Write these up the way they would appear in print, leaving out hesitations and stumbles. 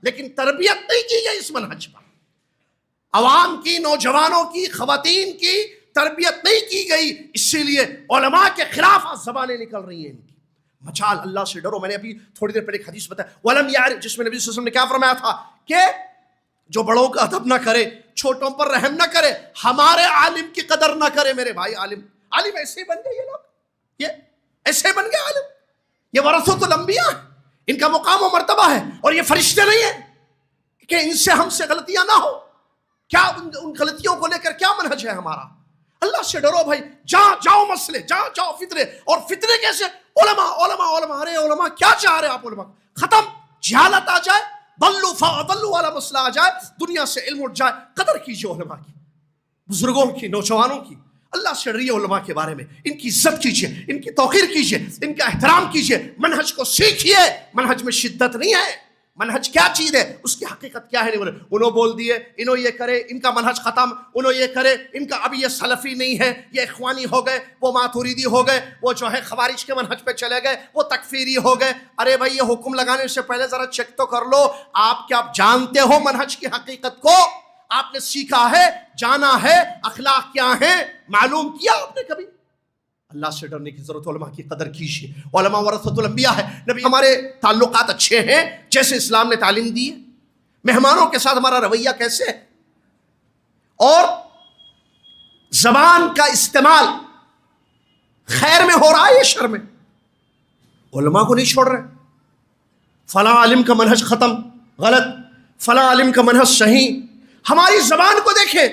لیکن تربیت نہیں کی گئی اس منہج پر. عوام کی، نوجوانوں کی، خواتین کی تربیت نہیں کی گئی. اسی لیے علماء کے خلاف آج زبانیں نکل رہی ہیں ان کی. مچال اللہ سے ڈرو. میں نے ابھی تھوڑی دیر پہلے ایک حدیث بتایا وَلَمْ يَعْرِفْ، جس میں نبی صلی اللہ علیہ وسلم نے کیا فرمایا تھا کہ جو بڑوں کا ادب نہ کرے، چھوٹوں پر رحم نہ کرے، ہمارے عالم کی قدر نہ کرے. میرے بھائی، عالم ایسے ہی بن گئے یہ لوگ، یہ ایسے بن گئے عالم. یہ ورثۃ الانبیاء ہیں، ان کا مقام و مرتبہ ہے، اور یہ فرشتے نہیں ہیں کہ ان سے ہم سے غلطیاں نہ ہو. کیا ان غلطیوں کو لے کر کیا منہج ہے ہمارا؟ اللہ سے ڈرو بھائی. جاؤ مسئلے، جاؤ فتنے. اور فتنے کیسے؟ علماء. ارے علماء کیا چاہ رہے آپ؟ علماء ختم، جہالت آ جائے، ضلوا فاضلوا والا مسئلہ آ جائے، دنیا سے علم اٹھ جائے. قدر کیجیے علماء کی، بزرگوں کی، نوجوانوں کی. اللہ سے ڈریے علماء کے بارے میں، ان کی عزت کیجیے، ان کی توقیر کیجیے، ان کا احترام کیجیے. منہج کو سیکھیے. منہج میں شدت نہیں ہے. منہج کیا چیز ہے، اس کی حقیقت کیا ہے. نہیں بولے انہوں بول دیے، انہوں یہ کرے، ان کا منہج ختم، انہوں یہ کرے، ان کا اب یہ سلفی نہیں ہے، یہ اخوانی ہو گئے، وہ ماتوریدی ہو گئے، وہ جو ہے خوارج کے منہج پہ چلے گئے، وہ تکفیری ہو گئے. ارے بھائی، یہ حکم لگانے سے پہلے ذرا چیک تو کر لو آپ کیا جانتے ہو منہج کی حقیقت کو. آپ نے سیکھا ہے، جانا ہے، اخلاق کیا ہیں معلوم کیا آپ نے کبھی؟ اللہ سے ڈرنے کی ضرورت. علماء کی قدر کیجیے. علماء ورثۃ الانبیاء ہے. نبی ہمارے تعلقات اچھے ہیں جیسے اسلام نے تعلیم دی ہے. مہمانوں کے ساتھ ہمارا رویہ کیسے ہے، اور زبان کا استعمال خیر میں ہو رہا ہے یا شر میں؟ علماء کو نہیں چھوڑ رہے. فلاں عالم کا منہج ختم، غلط. فلاں عالم کا منہج صحیح. ہماری زبان کو دیکھیں،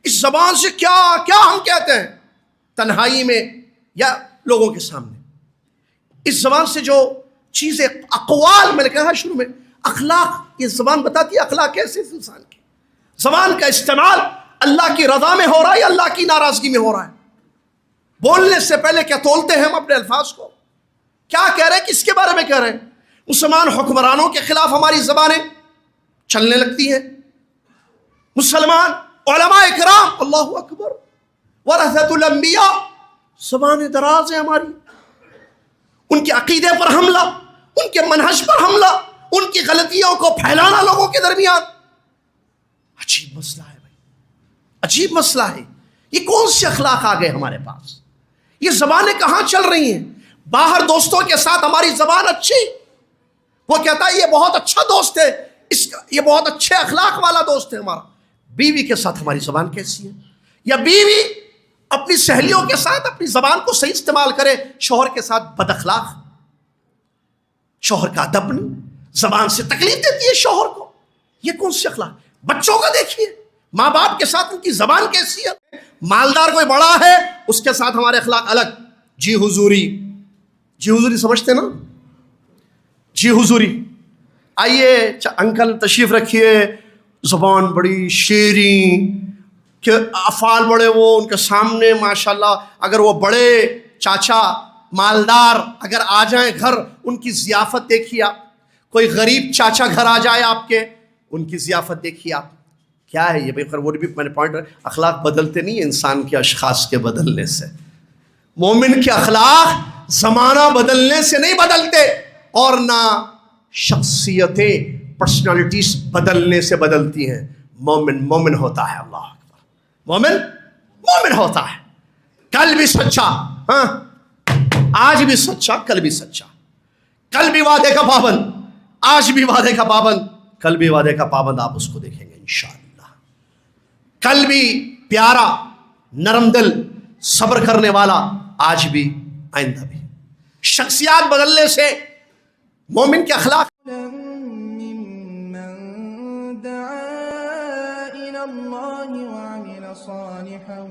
اس زبان سے کیا کیا ہم کہتے ہیں تنہائی میں یا لوگوں کے سامنے. اس زبان سے جو چیزیں، اقوال، میں نے کہا شروع میں، اخلاق، یہ زبان بتاتی ہے اخلاق کیسے اس انسان کی. زبان کا استعمال اللہ کی رضا میں ہو رہا ہے یا اللہ کی ناراضگی میں ہو رہا ہے؟ بولنے سے پہلے کیا تولتے ہیں ہم اپنے الفاظ کو؟ کیا کہہ رہے ہیں، کس کے بارے میں کہہ رہے ہیں؟ مسلمان حکمرانوں کے خلاف ہماری زبانیں چلنے لگتی ہیں. مسلمان علماء اکرام، اللہ اکبر، ورثۃ الانبیاء، زبانیں دراز ہیں ہماری. ان کے عقیدے پر حملہ، ان کے منہج پر حملہ، ان کی غلطیوں کو پھیلانا لوگوں کے درمیان. عجیب مسئلہ ہے بھائی، عجیب مسئلہ ہے. یہ کون سے اخلاق آ گئے ہمارے پاس؟ یہ زبانیں کہاں چل رہی ہیں؟ باہر دوستوں کے ساتھ ہماری زبان اچھی، وہ کہتا ہے یہ بہت اچھا دوست ہے، یہ بہت اچھے اخلاق والا دوست ہے ہمارا. بیوی کے ساتھ ہماری زبان کیسی ہے؟ یا بیوی اپنی سہیلیوں کے ساتھ اپنی زبان کو صحیح استعمال کرے، شوہر کے ساتھ بد اخلاق، شوہر کا ادب نہیں، زبان سے تکلیف دیتی ہے شوہر کو. یہ کون سی اخلاق؟ بچوں کا دیکھیے، ماں باپ کے ساتھ ان کی زبان کیسی ہے. مالدار کوئی بڑا ہے، اس کے ساتھ ہمارے اخلاق الگ. جی حضوری، جی حضوری سمجھتے نا؟ جی حضوری، آئیے انکل تشریف رکھیے. زبان بڑی شیریں کہ افعال بڑے، وہ ان کے سامنے ماشاءاللہ. اگر وہ بڑے چاچا مالدار اگر آ جائیں گھر، ان کی ضیافت دیکھیے آپ. کوئی غریب چاچا گھر آ جائے آپ کے، ان کی ضیافت دیکھیے آپ. کیا ہے یہ بھائی؟ وہ بھی میں نے پوائنٹ، اخلاق بدلتے نہیں انسان کے اشخاص کے بدلنے سے. مومن کے اخلاق زمانہ بدلنے سے نہیں بدلتے، اور نہ شخصیتیں، پرسنالٹیز بدلنے سے بدلتی ہیں. مومن ہوتا ہے. اللہ اکبر. مومن ہوتا ہے. کل بھی سچا، ہاں آج بھی سچا، کل بھی سچا. کل بھی وعدے کا پابند، آج بھی وعدے کا پابند، کل بھی وعدے کا پابند. آپ اس کو دیکھیں گے انشاءاللہ. کل بھی پیارا، نرم دل، صبر کرنے والا، آج بھی، آئندہ بھی. شخصیات بدلنے سے مومن کے اخلاق. الله وعمل صالحا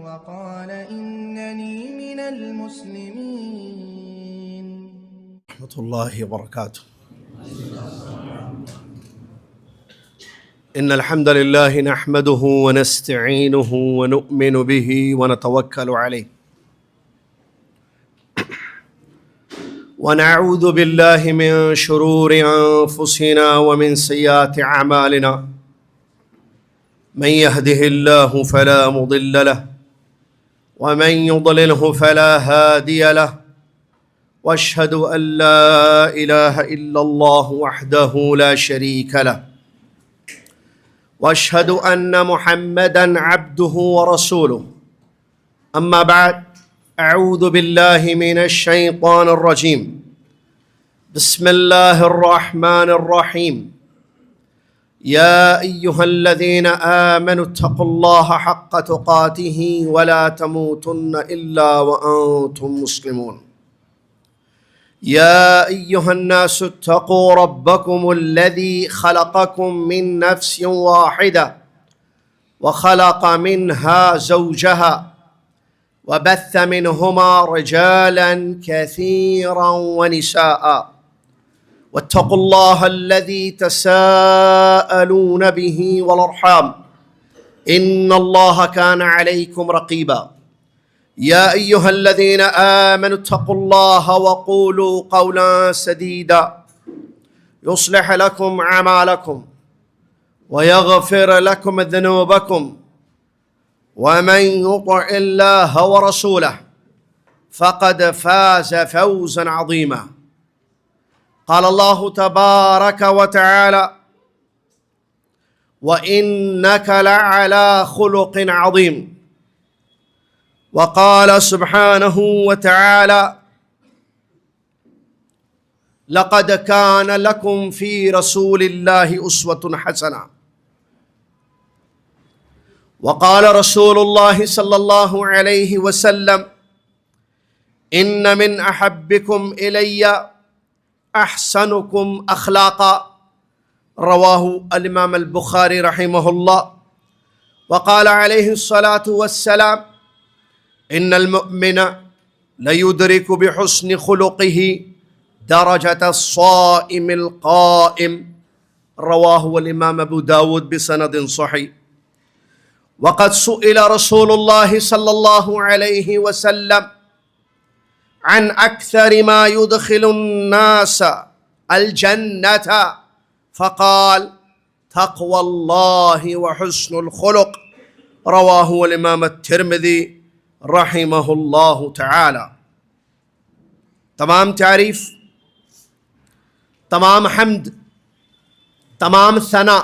وقال إنني من المسلمين. ورحمة الله وبركاته. إن الحمد لله نحمده ونستعينه ونؤمن به ونتوكل عليه ونعوذ بالله من شرور أنفسنا ومن سيئات أعمالنا. من يهده الله فلا مضل له ومن يضلله فلا هادي له واشهد ان لا اله الا الله وحده لا شريك له واشهد ان محمدا عبده ورسوله اما بعد اعوذ بالله من الشيطان الرجيم بسم الله الرحمن الرحيم يا ايها الذين امنوا اتقوا الله حق تقاته ولا تموتن الا وانتم مسلمون يا ايها الناس اتقوا ربكم الذي خلقكم من نفس واحده وخلق منها زوجها وبث منهما رجالا كثيرا ونساء واتقوا الله الذي تساءلون به والارحام ان الله كان عليكم رقيبا يا ايها الذين امنوا اتقوا الله وقولوا قولا سديدا يصلح لكم اعمالكم ويغفر لكم ذنوبكم ومن يطع الله ورسوله فقد فاز فوزا عظيما قال الله تبارك وتعالى وإنك لعلى خلق عظيم وقال سبحانه وتعالى لقد كان لكم في رسول الله أسوة حسنة وقال رسول الله صلى الله عليه وسلم إن من أحبكم إلي احسنكم اخلاقا رواه الامام البخاري رحمه الله وقال عليه الصلاة والسلام ان المؤمن ليدرك بحسن خلقه درجة الصائم القائم رواه الامام ابو داود بسند صحيح وقد سئل رسول الله صلى الله عليه وسلم عن أكثر ما يدخل الناس الجنة فقال تقوى الله وحسن الخلق رواه الإمام الترمذي رحمه الله تعالى. تمام تعریف، تمام حمد، تمام ثنا،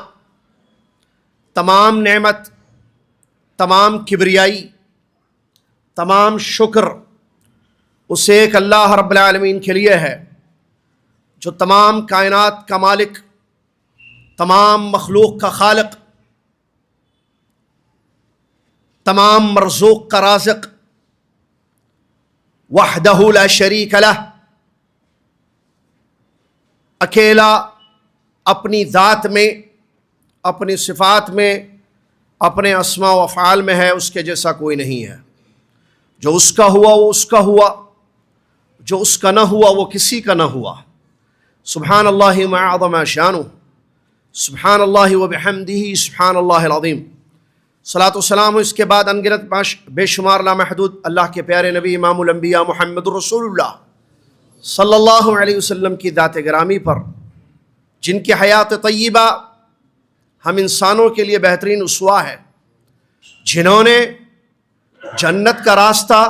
تمام نعمت، تمام کبریائی، تمام شکر اس ایک اللہ رب العالمین کے لیے ہے جو تمام کائنات کا مالک، تمام مخلوق کا خالق، تمام مرزوق کا رازق، وحدہ لا شریک لہ، اکیلا اپنی ذات میں، اپنی صفات میں، اپنے اسماء و افعال میں ہے، اس کے جیسا کوئی نہیں ہے۔ جو اس کا ہوا وہ اس کا ہوا، جو اس کا نہ ہوا وہ کسی کا نہ ہوا۔ سبحان اللہ ما اعظم شانہ، سبحان اللہ وبحمدہ، سبحان اللہ العظیم۔ صلاۃ و سلام اس کے بعد انگنت بے شمار لامحدود اللہ کے پیارے نبی امام الانبیاء محمد رسول اللہ صلی اللہ علیہ وسلم کی ذات گرامی پر، جن کی حیات طیبہ ہم انسانوں کے لیے بہترین اسوہ ہے، جنہوں نے جنت کا راستہ،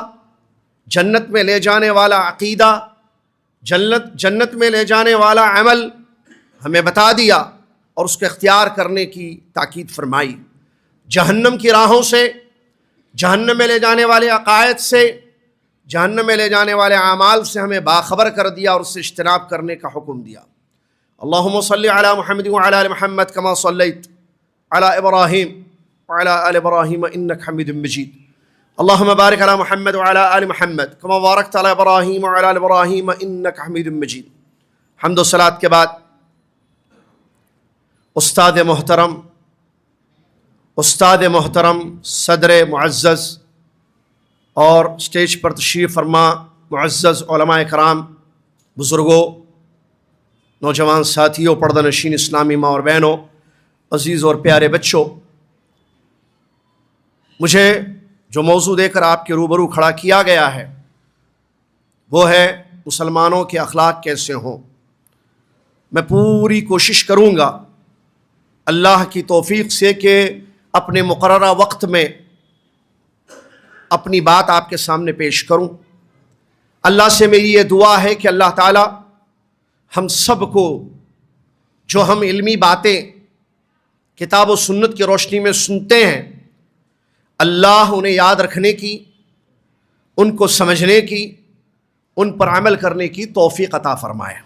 جنت میں لے جانے والا عقیدہ، جنت میں لے جانے والا عمل ہمیں بتا دیا اور اس کو اختیار کرنے کی تاکید فرمائی۔ جہنم کی راہوں سے، جہنم میں لے جانے والے عقائد سے، جہنم میں لے جانے والے اعمال سے ہمیں باخبر کر دیا اور اس سے اجتناب کرنے کا حکم دیا۔ اللہم صلی علی محمد وعلی آل محمد کما صلیت علی ابراہیم وعلی آل ابراہیم انک حمید مجید۔ اللہم بارک علی محمد وعلی آل محمد کما بارکت علی ابراہیم وعلی آل ابراہیم انک حمید مجید۔ حمد و صلاۃ کے بعد استاد محترم صدر معزز اور اسٹیج پر تشریف فرما معزز علماء کرام، بزرگوں، نوجوان ساتھیوں، پردہ نشین اسلامی ماں اور بہنوں، عزیز اور پیارے بچوں، مجھے جو موضوع دے کر آپ کے روبرو کھڑا کیا گیا ہے وہ ہے مسلمانوں کے اخلاق کیسے ہوں۔ میں پوری کوشش کروں گا اللہ کی توفیق سے کہ اپنے مقررہ وقت میں اپنی بات آپ کے سامنے پیش کروں۔ اللہ سے میری یہ دعا ہے کہ اللہ تعالی ہم سب کو جو ہم علمی باتیں کتاب و سنت کی روشنی میں سنتے ہیں، اللہ انہیں یاد رکھنے کی، ان کو سمجھنے کی، ان پر عمل کرنے کی توفیق عطا فرمائے۔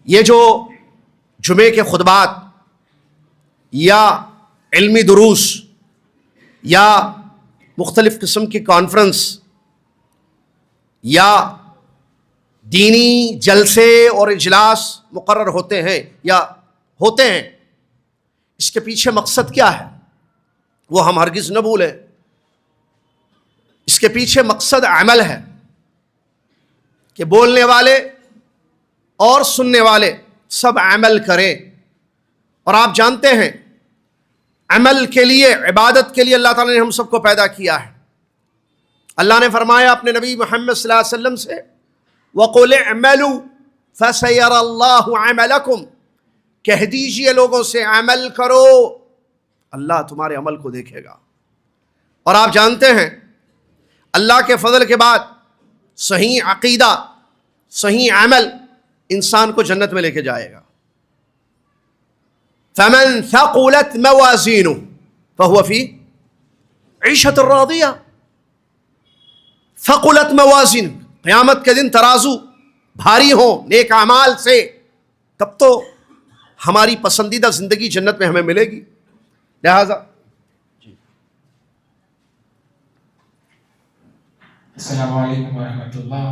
یہ جو جمعے کے خطبات یا علمی دروس یا مختلف قسم کی کانفرنس یا دینی جلسے اور اجلاس مقرر ہوتے ہیں اس کے پیچھے مقصد کیا ہے وہ ہم ہرگز نہ بھولیں۔ اس کے پیچھے مقصد عمل ہے کہ بولنے والے اور سننے والے سب عمل کریں۔ اور آپ جانتے ہیں عمل کے لیے، عبادت کے لیے اللہ تعالیٰ نے ہم سب کو پیدا کیا ہے۔ اللہ نے فرمایا اپنے نبی محمد صلی اللہ علیہ وسلم سے، وَقُلِ اعْمَلُوا فَسَيَرَى اللَّهُ عَمَلَكُمْ، کہہ دیجئے لوگوں سے عمل کرو، اللہ تمہارے عمل کو دیکھے گا۔ اور آپ جانتے ہیں اللہ کے فضل کے بعد صحیح عقیدہ، صحیح عمل انسان کو جنت میں لے کے جائے گا۔ فَمَنْ ثَقُلَتْ مَوَازِينُهُ فَهُوَ فِي عِيشَةٍ رَاضِيَةٍ۔ ثقلت موازین، قیامت کے دن ترازو بھاری ہوں نیک اعمال سے، تب تو ہماری پسندیدہ زندگی جنت میں ہمیں ملے گی۔ لہذا السلام علیکم ورحمۃ اللہ۔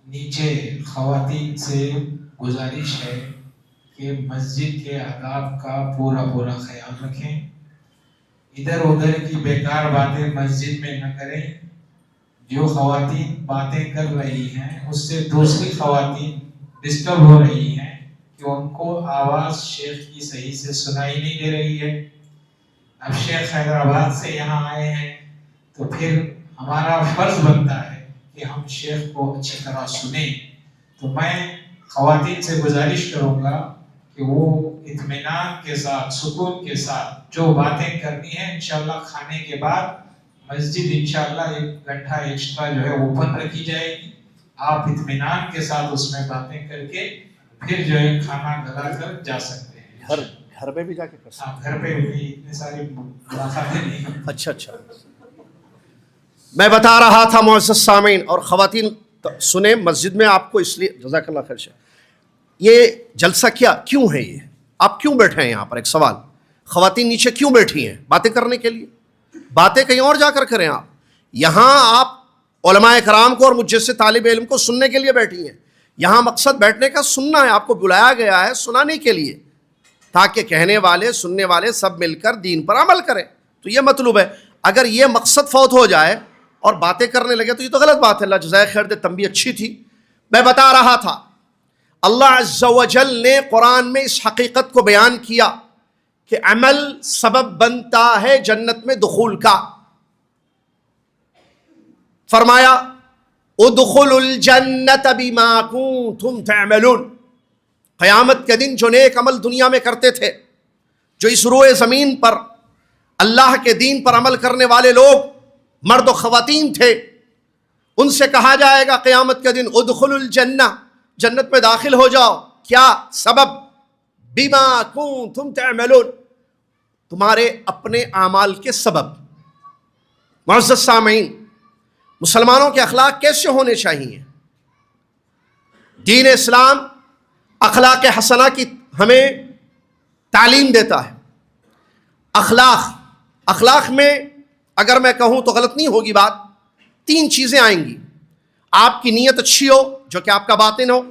نیچے خواتین سے گزارش ہے کہ مسجد کے آداب کا پورا خیال رکھیں، ادھر ادھر کی بیکار باتیں مسجد میں نہ کریں۔ جو خواتین باتیں کر رہی ہیں اس سے دوسری خواتین ڈسٹرب ہو رہی ہیں کہ ان کو آواز شیخ کی صحیح سے سنائی نہیں دے رہی ہے۔ اب شیخ حیدرآباد سے یہاں آئے ہیں تو پھر ہمارا فرض بنتا ہے کہ ہم شیخ کو اچھی طرح سنیں۔ تو میں خواتین سے گزارش کروں گا کہ وہ اطمینان کے ساتھ، سکون کے ساتھ جو باتیں کرنی ہیں، انشاءاللہ کھانے کے بعد مسجد انشاءاللہ 1 گھنٹہ ایکسٹرا جو ہے اوپن رکھی جائے گی۔ آپ اطمینان کے ساتھ اس میں باتیں کر کے پھر جو ہے کھانا گلا کر جا سکتے ہیں۔ گھر پہ بھی جا کے کر سکتے ہیں؟ گھر پہ بھی اتنے ساری ملاقاتیں نہیں۔ اچھا میں بتا رہا تھا معزز سامعین اور خواتین سنیں مسجد میں، آپ کو اس لیے جزاک اللہ خیر، یہ جلسہ کیوں ہے؟ یہ آپ کیوں بیٹھے ہیں یہاں پر؟ ایک سوال، خواتین نیچے کیوں بیٹھی ہیں؟ باتیں کرنے کے لیے؟ باتیں کہیں اور جا کر کریں آپ، یہاں آپ علماء کرام کو اور مجھ جیسے طالب علم کو سننے کے لیے بیٹھی ہیں۔ یہاں مقصد بیٹھنے کا سننا ہے، آپ کو بلایا گیا ہے سنانے کے لیے، تاکہ کہنے والے سننے والے سب مل کر دین پر عمل کریں۔ تو یہ مطلوب ہے۔ اگر یہ مقصد فوت ہو جائے اور باتیں کرنے لگے تو یہ تو غلط بات ہے۔ اللہ جزائے خیر دے، تنبیہ اچھی تھی۔ میں بتا رہا تھا اللہ عز و جل نے قرآن میں اس حقیقت کو بیان کیا کہ عمل سبب بنتا ہے جنت میں دخول کا۔ فرمایا ادخلوا الجنت بما کنتم تعملون، قیامت کے دن جو نیک عمل دنیا میں کرتے تھے، جو اس روئے زمین پر اللہ کے دین پر عمل کرنے والے لوگ مرد و خواتین تھے، ان سے کہا جائے گا قیامت کے دن ادخلوا الجنہ، جنت میں داخل ہو جاؤ۔ کیا سبب؟ بما کنتم تعملون، تمہارے اپنے اعمال کے سبب۔ معزز سامعین، مسلمانوں کے اخلاق کیسے ہونے چاہیے؟ دین اسلام اخلاق حسنہ کی ہمیں تعلیم دیتا ہے۔ اخلاق میں اگر میں کہوں تو غلط نہیں ہوگی بات، 3 چیزیں آئیں گی۔ آپ کی نیت اچھی ہو، جو کہ آپ کا باطن ہو،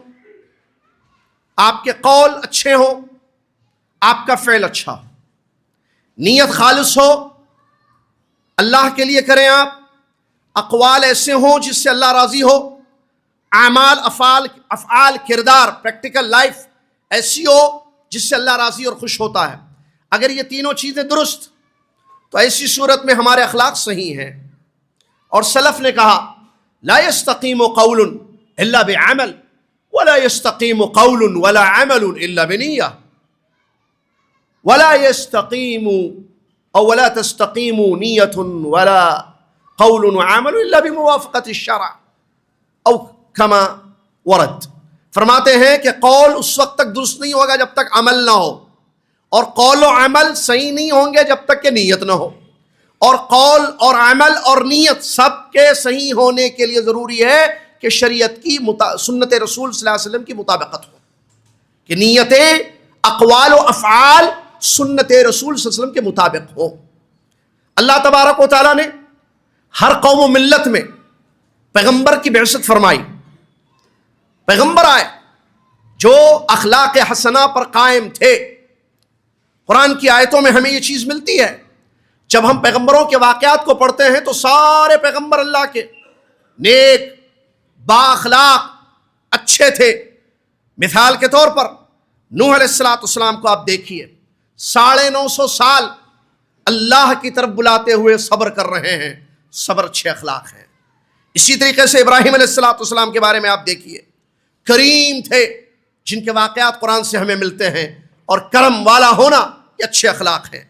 آپ کے قول اچھے ہوں، آپ کا فعل اچھا ہو، نیت خالص ہو، اللہ کے لیے کریں آپ، اقوال ایسے ہوں جس سے اللہ راضی ہو، اعمال افعال کردار پریکٹیکل لائف ایسی ہو جس سے اللہ راضی اور خوش ہوتا ہے۔ اگر یہ تینوں چیزیں درست، تو ایسی صورت میں ہمارے اخلاق صحیح ہیں۔ اور سلف نے کہا لا يستقيم قول الا بعمل ولا يستقيم قول ولا عمل الا بنية ولا يستقيم او ولا تستقيم نية ولا قول وعمل الا بموافقة الشرع۔ او کما ورد. فرماتے ہیں کہ قول اس وقت تک درست نہیں ہوگا جب تک عمل نہ ہو، اور قول و عمل صحیح نہیں ہوں گے جب تک کہ نیت نہ ہو، اور قول اور عمل اور نیت سب کے صحیح ہونے کے لیے ضروری ہے کہ شریعت کی سنت رسول صلی اللہ علیہ وسلم کی مطابقت ہو، کہ نیتیں، اقوال و افعال سنت رسول صلی اللہ علیہ وسلم کے مطابق ہو. اللہ تبارک و تعالیٰ نے ہر قوم و ملت میں پیغمبر کی بعثت فرمائی. پیغمبر آئے جو اخلاق حسنہ پر قائم تھے. قرآن کی آیتوں میں ہمیں یہ چیز ملتی ہے. جب ہم پیغمبروں کے واقعات کو پڑھتے ہیں تو سارے پیغمبر اللہ کے نیک، با اخلاق، اچھے تھے. مثال کے طور پر نوح علیہ السلام کو آپ دیکھیے، 950 سال اللہ کی طرف بلاتے ہوئے صبر کر رہے ہیں. صبر اچھے اخلاق ہیں. اسی طریقے سے ابراہیم علیہ السلام کے بارے میں آپ دیکھیے، کریم تھے، جن کے واقعات قرآن سے ہمیں ملتے ہیں، اور کرم والا ہونا یہ اچھے اخلاق ہیں.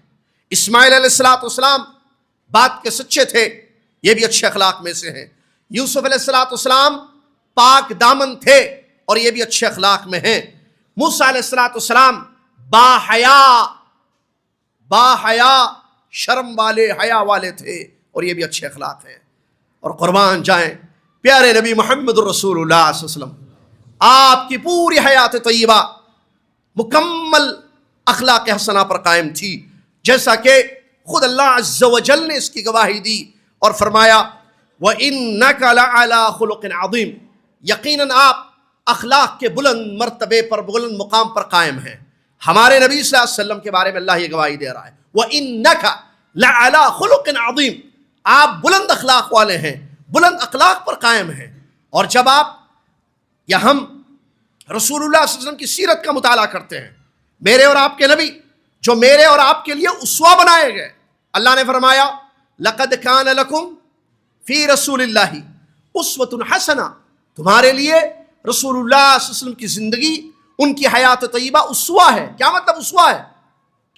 اسماعیل علیہ السلام بات کے سچے تھے، یہ بھی اچھے اخلاق میں سے ہیں. یوسف علیہ السلام پاک دامن تھے، اور یہ بھی اچھے اخلاق میں ہیں. موسیٰ علیہ السلام با حیا شرم والے، حیا والے تھے، اور یہ بھی اچھے اخلاق ہیں. اور قربان جائیں پیارے نبی محمد الرسول اللہ صلی اللہ علیہ وسلم، آپ کی پوری حیات طیبہ مکمل اخلاق حسنہ پر قائم تھی، جیسا کہ خود اللہ عز و جل نے اس کی گواہی دی اور فرمایا وَإِنَّكَ لَعَلَىٰ خُلُقٍ عَظِيمٍ، یقیناً آپ اخلاق کے بلند مرتبے پر، بلند مقام پر قائم ہیں. ہمارے نبی صلی اللہ علیہ وسلم کے بارے میں اللہ یہ گواہی دے رہا ہے وَإِنَّكَ لَعَلَىٰ خُلُقٍ عَظِيمٍ، آپ بلند اخلاق والے ہیں، بلند اخلاق پر قائم ہیں. اور جب آپ یا ہم رسول اللہ صلی اللہ علیہ وسلم کی سیرت کا مطالعہ کرتے ہیں، میرے اور آپ کے نبی جو میرے اور آپ کے لیے اسوہ بنائے گئے، اللہ نے فرمایا لَقَدْ كَانَ لَكُمْ فِي رَسُولِ اللَّهِ أُسْوَةٌ حَسَنَةٌ، تمہارے لیے رسول اللہ صلی اللہ علیہ وسلم کی زندگی، ان کی حیات طیبہ اسوہ ہے. کیا مطلب اسوہ ہے؟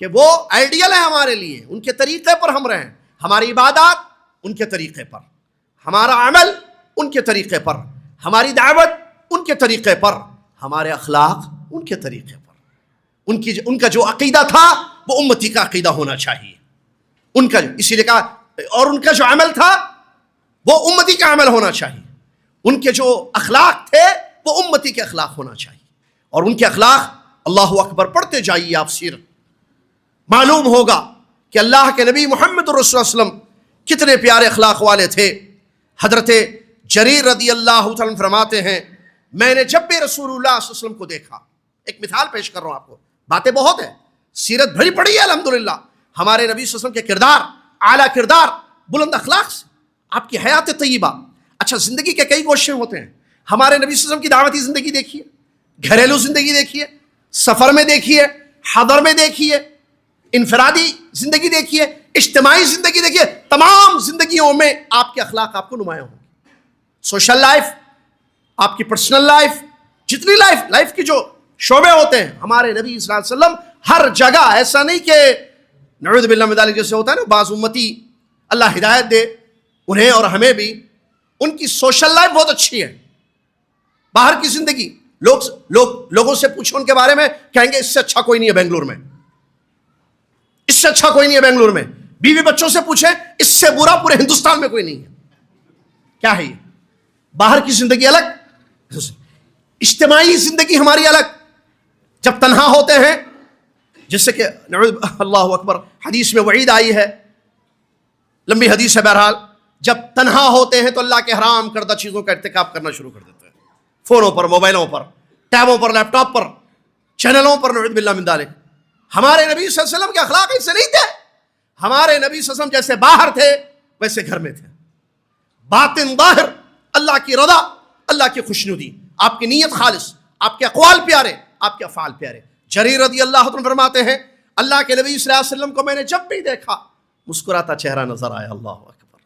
کہ وہ آئیڈیل ہے ہمارے لیے، ان کے طریقے پر ہم رہیں، ہماری عبادات ان کے طریقے پر، ہمارا عمل ان کے طریقے پر، ہماری دعوت ان کے طریقے پر، ہمارے اخلاق ان کے طریقے پر. ان کا جو عقیدہ تھا وہ امتی کا عقیدہ ہونا چاہیے، ان کا اسی لیے کہا، اور ان کا جو عمل تھا وہ امتی کا عمل ہونا چاہیے. ان کے جو اخلاق تھے وہ امتی کے اخلاق ہونا چاہیے. اور ان کے اخلاق، اللہ اکبر پڑھتے جائیے آپ سیرت، معلوم ہوگا کہ اللہ کے نبی محمد رسول اللہ علیہ وسلم کتنے پیارے اخلاق والے تھے. حضرت جریر رضی اللہ تعالیٰ فرماتے ہیں میں نے جب بھی رسول اللہ صلی اللہ علیہ وسلم کو دیکھا، ایک مثال پیش کر رہا ہوں آپ کو، باتیں بہت ہیں، سیرت بھری پڑی ہے الحمدللہ ہمارے نبی صلی اللہ علیہ وسلم کے کردار، اعلیٰ کردار، بلند اخلاق سے، آپ کی حیات طیبہ. اچھا، زندگی کے کئی گوشے ہوتے ہیں. ہمارے نبی صلی اللہ علیہ وسلم کی دعوتی زندگی دیکھیے، گھریلو زندگی دیکھیے، سفر میں دیکھیے، حضر میں دیکھیے، انفرادی زندگی دیکھیے، اجتماعی زندگی دیکھیے. تمام زندگیوں میں آپ کے اخلاق آپ کو نمایاں ہوں گے. سوشل لائف، آپ کی پرسنل لائف، جتنی لائف کی جو شعبے ہوتے ہیں، ہمارے نبی صلی اللہ علیہ وسلم ہر جگہ، ایسا نہیں کہ نعوذ باللہ من ذالک جیسے ہوتا ہے نا بعض امتی، اللہ ہدایت دے انہیں اور ہمیں بھی، ان کی سوشل لائف بہت اچھی ہے. باہر کی زندگی، لوگوں سے پوچھو ان کے بارے میں، کہیں گے اس سے اچھا کوئی نہیں ہے بنگلور میں، اس سے اچھا کوئی نہیں ہے بنگلور میں. بیوی بچوں سے پوچھیں، اس سے برا پورے ہندوستان میں کوئی نہیں ہے. کیا ہے یہ؟ باہر کی زندگی الگ، اجتماعی زندگی ہماری الگ. جب تنہا ہوتے ہیں، جس سے کہ اللہ اکبر حدیث میں وعید آئی ہے، لمبی حدیث ہے بہرحال، جب تنہا ہوتے ہیں تو اللہ کے حرام کردہ چیزوں کا ارتکاب کرنا شروع کر دیتے ہیں، فونوں پر، موبائلوں پر، ٹیبوں پر، لیپ ٹاپ پر، چینلوں پر، نعوذ باللہ من ذالک. ہمارے نبی صلی اللہ علیہ وسلم کے اخلاق ایسے نہیں تھے. ہمارے نبی صلی اللہ علیہ وسلم جیسے باہر تھے ویسے گھر میں تھے. باطن ظاہر، اللہ کی رضا، اللہ کی خوشنودی، آپ کی نیت خالص، آپ کے اقوال پیارے، آپ کے افعال پیارے. جریر رضی اللہ عنہ فرماتے ہیں اللہ کے نبی صلی اللہ علیہ وسلم کو میں نے جب بھی دیکھا مسکراتا چہرہ نظر آیا. اللہ اکبر.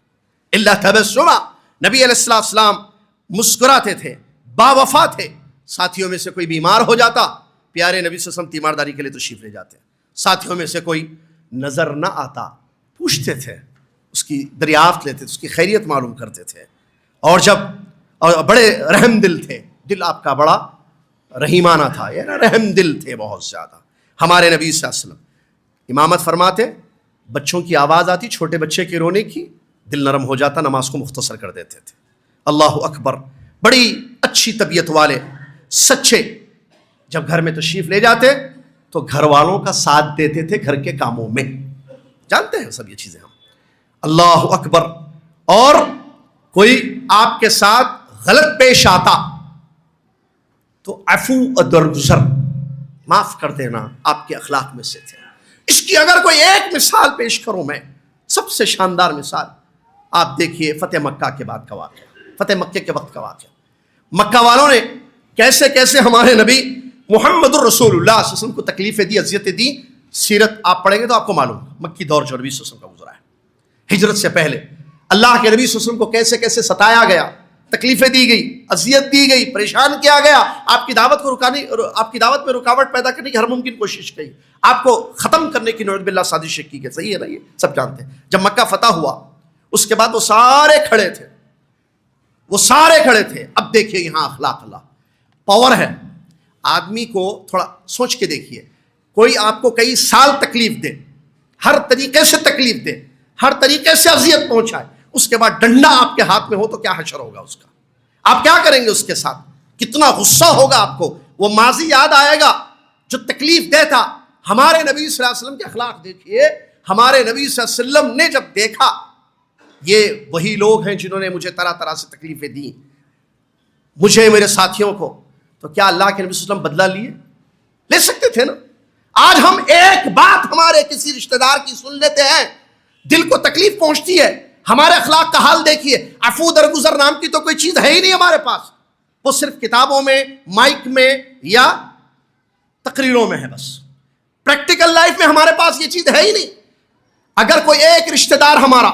اللہ تبسما، نبی علیہ السلام مسکراتے تھے، با وفا تھے. ساتھیوں میں سے کوئی بیمار ہو جاتا، پیارے نبی صلی اللہ علیہ وسلم تیمارداری کے لیے تشریف لے جاتے. ساتھیوں میں سے کوئی نظر نہ آتا، پوچھتے تھے، اس کی دریافت لیتے تھے، اس کی خیریت معلوم کرتے تھے. اور جب اور بڑے رحم دل تھے. دل آپ کا بڑا رحیمانہ تھا، یہ رحم دل تھے بہت زیادہ. ہمارے نبی صلی اللہ علیہ وسلم امامت فرماتے، بچوں کی آواز آتی، چھوٹے بچے کے رونے کی، دل نرم ہو جاتا، نماز کو مختصر کر دیتے تھے. اللہ اکبر. بڑی اچھی طبیعت والے سچے. جب گھر میں تشریف لے جاتے تو گھر والوں کا ساتھ دیتے تھے گھر کے کاموں میں. جانتے ہیں سب یہ چیزیں ہم. اللہ اکبر. اور کوئی آپ کے ساتھ غلط پیش آتا تو عفو و درگزر، معاف کر دینا آپ کے اخلاق میں سے تھے. اس کی اگر کوئی ایک مثال پیش کروں میں، سب سے شاندار مثال آپ دیکھیے فتح مکہ کے بعد کا واقعہ، فتح مکہ کے وقت کا واقعہ. مکہ والوں نے کیسے کیسے ہمارے نبی محمد الرسول اللہ صلی اللہ علیہ وسلم کو تکلیفیں دی، اذیتیں دی. سیرت آپ پڑھیں گے تو آپ کو معلوم مکی دور جو نبی صلی اللہ علیہ وسلم کا گزرا ہے، ہجرت سے پہلے اللہ کے نبی صلی اللہ علیہ وسلم کو کیسے کیسے ستایا گیا، تکلیفیں دی گئی، اذیت دی گئی، پریشان کیا گیا. آپ کی دعوت کو رکانے، آپ کی دعوت میں رکاوٹ پیدا کرنے کی ہر ممکن کوشش کی، آپ کو ختم کرنے کی نعوذ باللہ سازشیں کی گئی. صحیح ہے نا، یہ سب جانتے ہیں. جب مکہ فتح ہوا اس کے بعد وہ سارے کھڑے تھے، وہ سارے کھڑے تھے. اب دیکھیے یہاں اخلاق، اللہ پاور ہے. آدمی کو تھوڑا سوچ کے دیکھیے، کوئی آپ کو کئی سال تکلیف دے، ہر طریقے سے تکلیف دے، ہر طریقے سے اذیت پہنچائے، اس کے بعد ڈنڈا آپ کے ہاتھ میں ہو تو کیا حشر ہوگا اس کا؟ آپ کیا کریں گے اس کے ساتھ؟ کتنا غصہ ہوگا آپ کو. وہ ماضی یاد آئے گا جو تکلیف دے تھا. ہمارے نبی صلی اللہ علیہ وسلم کے اخلاق دیکھیے. ہمارے نبی صلی اللہ علیہ وسلم نے جب دیکھا یہ وہی لوگ ہیں جنہوں نے مجھے طرح طرح سے تکلیفیں دی، مجھے، میرے ساتھیوں کو، تو کیا اللہ کے نبی صلی اللہ علیہ وسلم بدلہ لے سکتے تھے نا؟ آج ہم ایک بات ہمارے کسی رشتہ دار کی سن لیتے ہیں، دل کو تکلیف پہنچتی ہے. ہمارے اخلاق کا حال دیکھیے. عفو درگزر نام کی تو کوئی چیز ہے ہی نہیں ہمارے پاس. وہ صرف کتابوں میں، مائک میں یا تقریروں میں ہے بس. پریکٹیکل لائف میں ہمارے پاس یہ چیز ہے ہی نہیں. اگر کوئی ایک رشتہ دار ہمارا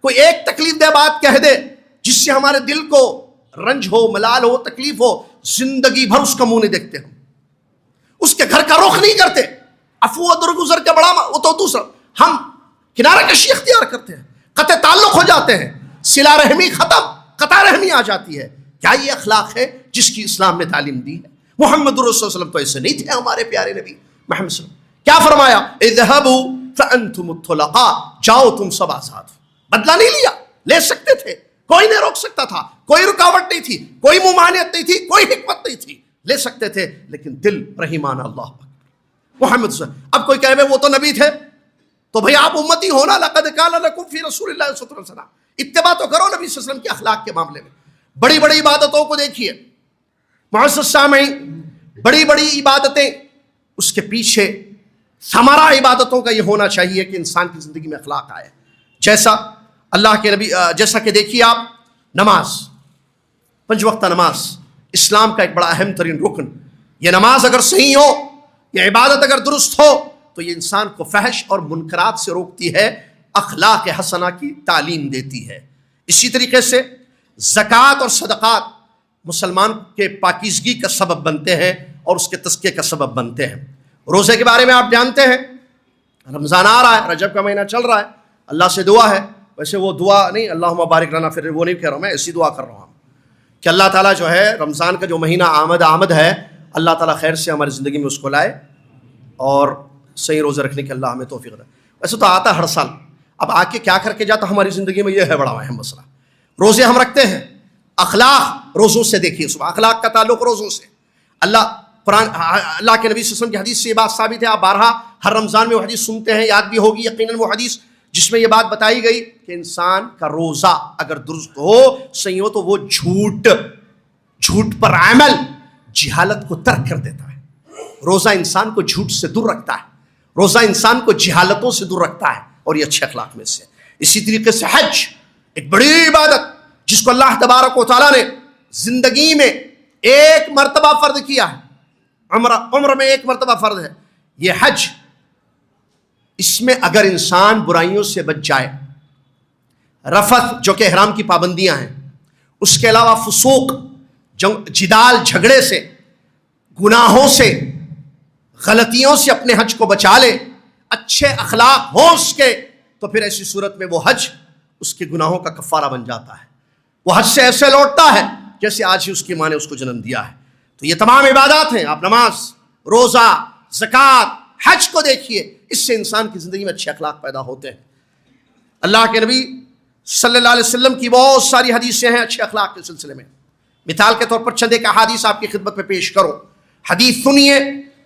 کوئی ایک تکلیف دہ بات کہہ دے جس سے ہمارے دل کو رنج ہو، ملال ہو، تکلیف ہو، زندگی بھر اس کا منہ نہیں دیکھتے ہم، اس کے گھر کا رخ نہیں کرتے. عفو و درگزر کا بڑا وہ تو دوسرا، ہم کنارہ کشی اختیار کرتے ہیں، قطع تعلق ہو جاتے ہیں، صلہ رحمی ختم، قطع رحمی آ جاتی ہے. کیا یہ اخلاق ہے جس کی اسلام نے تعلیم دی ہے؟ محمد رسول صلی اللہ علیہ وسلم تو ایسے نہیں تھے. ہمارے پیارے نبی محمد صلی اللہ علیہ وسلم کیا فرمایا؟ اذهبوا فانتم الطلقاء، جاؤ تم سب آزاد. بدلہ نہیں لیا، لے سکتے تھے، کوئی نہیں روک سکتا تھا، کوئی رکاوٹ نہیں تھی، کوئی ممانعت نہیں تھی، کوئی حکمت نہیں تھی، لے سکتے تھے. لیکن دل رحیمانہ. اللہ محمد صلی اللہ علیہ وسلم. اب کوئی کہے وہ تو نبی تھے تو بھئی آپ امتی ہونا. لقد کان لکم فی رسول اللہ صلی اللہ علیہ وسلم، اتباع تو کرو نبی صلی اللہ علیہ وسلم کے اخلاق کے معاملے میں. بڑی بڑی عبادتوں کو دیکھیے معزز سامعین، بڑی بڑی عبادتیں، اس کے پیچھے ثمرہ عبادتوں کا یہ ہونا چاہیے کہ انسان کی زندگی میں اخلاق آئے. جیسا اللہ کے نبی، جیسا کہ دیکھیے آپ نماز، 5 وقتہ نماز اسلام کا ایک بڑا اہم ترین رکن. یہ نماز اگر صحیح ہو، یہ عبادت اگر درست ہو تو یہ انسان کو فحش اور منکرات سے روکتی ہے، اخلاق حسنہ کی تعلیم دیتی ہے. اسی طریقے سے زکوٰۃ اور صدقات مسلمان کے پاکیزگی کا سبب بنتے ہیں اور اس کے تزکیے کا سبب بنتے ہیں. روزے کے بارے میں آپ جانتے ہیں، رمضان آ رہا ہے، رجب کا مہینہ چل رہا ہے. اللہ سے دعا ہے، ویسے وہ دعا نہیں اللہم بارک لنا، پھر وہ نہیں کہہ رہا ہوں میں، ایسی دعا کر رہا ہوں کہ اللہ تعالیٰ جو ہے رمضان کا جو مہینہ آمد ہے، اللہ تعالیٰ خیر سے ہماری زندگی میں اس کو لائے اور صحیح روزے رکھنے کی اللہ ہمیں توفیق دے. ویسے تو آتا ہر سال، اب آ کے کیا کر کے جاتا ہماری زندگی میں، یہ ہے بڑا اہم مسئلہ. روزے ہم رکھتے ہیں، اخلاق روزوں سے دیکھیے، صبح اخلاق کا تعلق روزوں سے. اللہ کے نبی صلی اللہ علیہ وسلم کی حدیث سے یہ بات ثابت ہے. آپ بارہا ہر رمضان میں وہ حدیث سنتے ہیں، یاد بھی ہوگی یقیناً وہ حدیث جس میں یہ بات بتائی گئی کہ انسان کا روزہ اگر درست ہو، صحیح ہو، تو وہ جھوٹ پر عمل، جہالت کو ترک کر دیتا ہے. روزہ انسان کو جھوٹ سے دور رکھتا ہے، روزہ انسان کو جہالتوں سے دور رکھتا ہے اور یہ اچھے اخلاق میں سے. اسی طریقے سے حج ایک بڑی عبادت جس کو اللہ تبارک و تعالیٰ نے زندگی میں ایک مرتبہ فرض کیا ہے، عمر میں ایک مرتبہ فرض ہے یہ حج. اس میں اگر انسان برائیوں سے بچ جائے، رفث جو کہ احرام کی پابندیاں ہیں، اس کے علاوہ فسوق، جدال، جھگڑے سے، گناہوں سے، غلطیوں سے اپنے حج کو بچا لے، اچھے اخلاق ہوں اس کے، تو پھر ایسی صورت میں وہ حج اس کے گناہوں کا کفارہ بن جاتا ہے. وہ حج سے ایسے لوٹتا ہے جیسے آج ہی اس کی ماں نے اس کو جنم دیا ہے. تو یہ تمام عبادات ہیں. آپ نماز، روزہ، زکوٰۃ، حج کو دیکھیے، اس سے انسان کی زندگی میں اچھے اخلاق پیدا ہوتے ہیں. اللہ کے نبی صلی اللہ علیہ وسلم کی بہت ساری حدیثیں ہیں اچھے اخلاق کے سلسلے میں. مثال کے طور پر چند ایک احادیث آپ کی خدمت میں پیش کرو. حدیث سنیے،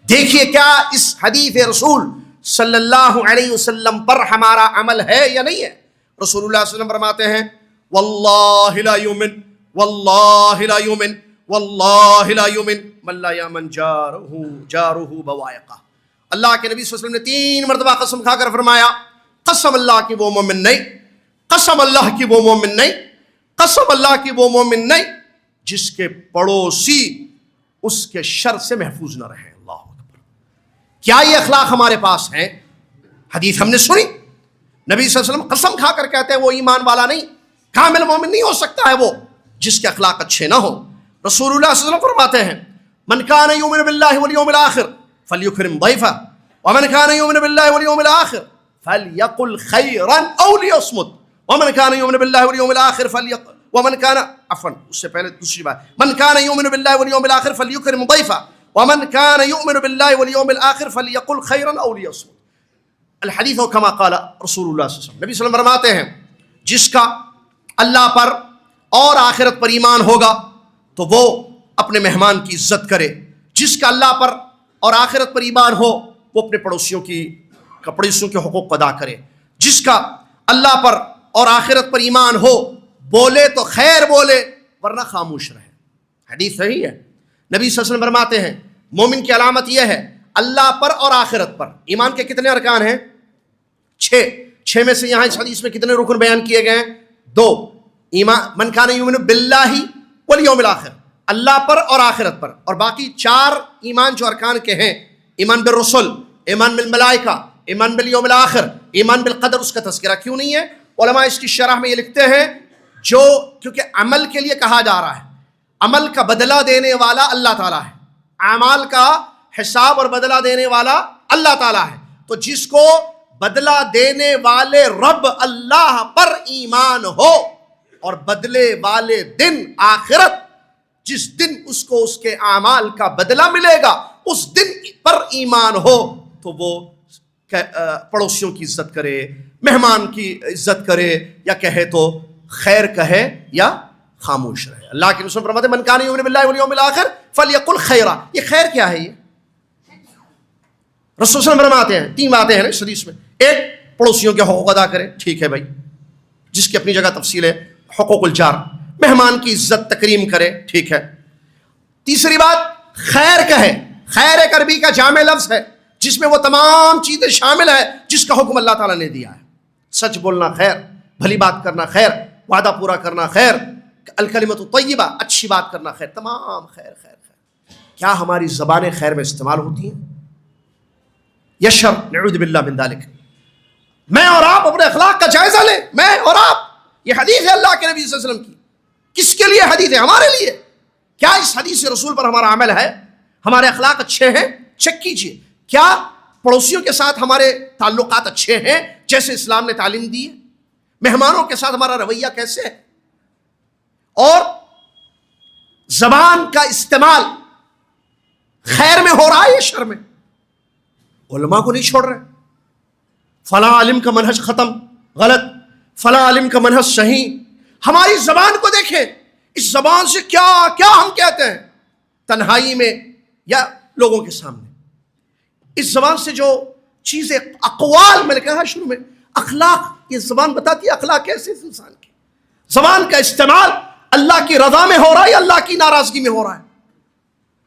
دیکھیے کیا اس حدیث رسول صلی اللہ علیہ وسلم پر ہمارا عمل ہے یا نہیں ہے. رسول اللہ صلی اللہ علیہ وسلم فرماتے ہیں واللہ لا یؤمن واللہ لا یؤمن واللہ لا یؤمن من لا یامن جارہ بوائقہ. اللہ کے نبی صلی اللہ علیہ وسلم نے 3 مرتبہ قسم کھا کر فرمایا قسم اللہ کی وہ مومن نہیں، قسم اللہ کی وہ مومن نہیں، قسم اللہ کی وہ مومن نہیں جس کے پڑوسی اس کے شر سے محفوظ نہ رہے. اللہ اکبر. کیا یہ اخلاق ہمارے پاس ہیں؟ حدیث ہم نے سنی، نبی صلی اللہ علیہ وسلم قسم کھا کر کہتے ہیں وہ ایمان والا نہیں، کامل مومن نہیں ہو سکتا ہے وہ جس کے اخلاق اچھے نہ ہو. رسول اللہ صلی اللہ علیہ وسلم فرماتے ہیں من کان یؤمن باللہ والیوم الآخر فلیکرم ضیفہ ومن کان یؤمن باللہ والیوم الآخر فلیقل خیرا او لیصمت ومن کان یؤمن باللہ والیوم الآخر ومن کان عفوا اس سے پہلے دوسری بات من کان یؤمن باللہ والیوم الآخر فلیکرم ضیفہ ومن کان یؤمن باللہ والیوم الآخر فلیقل خیرا او لیصمت. الحدیث کما قال رسول اللہ صلی اللہ علیہ وسلم. نبی صلی اللہ علیہ وسلم فرماتے ہیں جس کا اللہ پر اور آخرت پر ایمان ہوگا تو وہ اپنے مہمان کی عزت کرے. جس کا اللہ پر اور آخرت پر ایمان ہو وہ اپنے پڑوسیوں کے حقوق ادا کرے. جس کا اللہ پر اور آخرت پر ایمان ہو بولے تو خیر بولے ورنہ خاموش رہے. حدیث صحیح ہے. نبی صلی اللہ علیہ وسلم فرماتے ہیں مومن کی علامت یہ ہے اللہ پر اور آخرت پر. ایمان کے کتنے ارکان ہیں؟ 6 میں سے یہاں اس حدیث میں کتنے رکن بیان کیے گئے ہیں؟ 2. ایمان من کان یؤمن باللہ والیوم الآخر، اللہ پر اور آخرت پر. اور باقی 4 ایمان جو ارکان کے ہیں، ایمان بالرسل، ایمان بالملائکہ، ایمان بالیوم الآخر، ایمان بالقدر، اس کا تذکرہ کیوں نہیں ہے؟ علماء اس کی شرح میں یہ لکھتے ہیں کیونکہ عمل کے لیے کہا جا رہا ہے، عمل کا بدلہ دینے والا اللہ تعالیٰ ہے، اعمال کا حساب اور بدلہ دینے والا اللہ تعالیٰ ہے. تو جس کو بدلہ دینے والے رب اللہ پر ایمان ہو اور بدلے والے دن آخرت، جس دن اس کو اس کے اعمال کا بدلہ ملے گا اس دن پر ایمان ہو تو وہ پڑوسیوں کی عزت کرے، مہمان کی عزت کرے، یا کہے تو خیر کہے یا خاموش رہے. اللہ کے رسول فرماتے ہیں من کان یؤمن باللہ والیوم الآخر فلیقل خیرا. یہ خیر کیا ہے؟ یہ رسول صلی اللہ علیہ وسلم فرماتے ہیں 3 باتیں ہیں اس حدیث میں. ایک، پڑوسیوں کے حقوق ادا کرے، ٹھیک ہے بھائی، جس کی اپنی جگہ تفصیل ہے، حقوق الجار. مہمان کی عزت تکریم کرے، ٹھیک ہے. تیسری بات خیر کہے. خیر ایک عربی کا جامع لفظ ہے جس میں وہ تمام چیزیں شامل ہے جس کا حکم اللہ تعالیٰ نے دیا ہے. سچ بولنا خیر، بھلی بات کرنا خیر، وعدہ پورا کرنا خیر، الکلمۃ الطیبہ، اچھی بات کرنا خیر، تمام خیر خیر خیر. کیا ہماری زبانیں خیر میں استعمال ہوتی ہیں؟ یشر نعوذ باللہ من ذلک. میں اور آپ اپنے اخلاق کا جائزہ لیں، میں اور آپ. یہ حدیث ہے اللہ کے نبی صلی اللہ علیہ وسلم کی. کس کے لیے حدیث ہے؟ ہمارے لیے. کیا اس حدیث رسول پر ہمارا عمل ہے؟ ہمارے اخلاق اچھے ہیں؟ چیک کیجئے. کیا پڑوسیوں کے ساتھ ہمارے تعلقات اچھے ہیں جیسے اسلام نے تعلیم دی ہے؟ مہمانوں کے ساتھ ہمارا رویہ کیسے ہے؟ اور زبان کا استعمال خیر میں ہو رہا ہے یا شر میں؟ علماء کو نہیں چھوڑ رہے. فلاں عالم کا منہج ختم، غلط، فلاں عالم کا منہج صحیح. ہماری زبان کو دیکھیں، اس زبان سے کیا کیا ہم کہتے ہیں تنہائی میں یا لوگوں کے سامنے. اس زبان سے جو چیزیں اقوال میں نے کہا شروع میں، اخلاق، یہ زبان بتاتی ہے اخلاق کیسے اس انسان کی. زبان کا استعمال اللہ کی رضا میں ہو رہا ہے یا اللہ کی ناراضگی میں ہو رہا ہے؟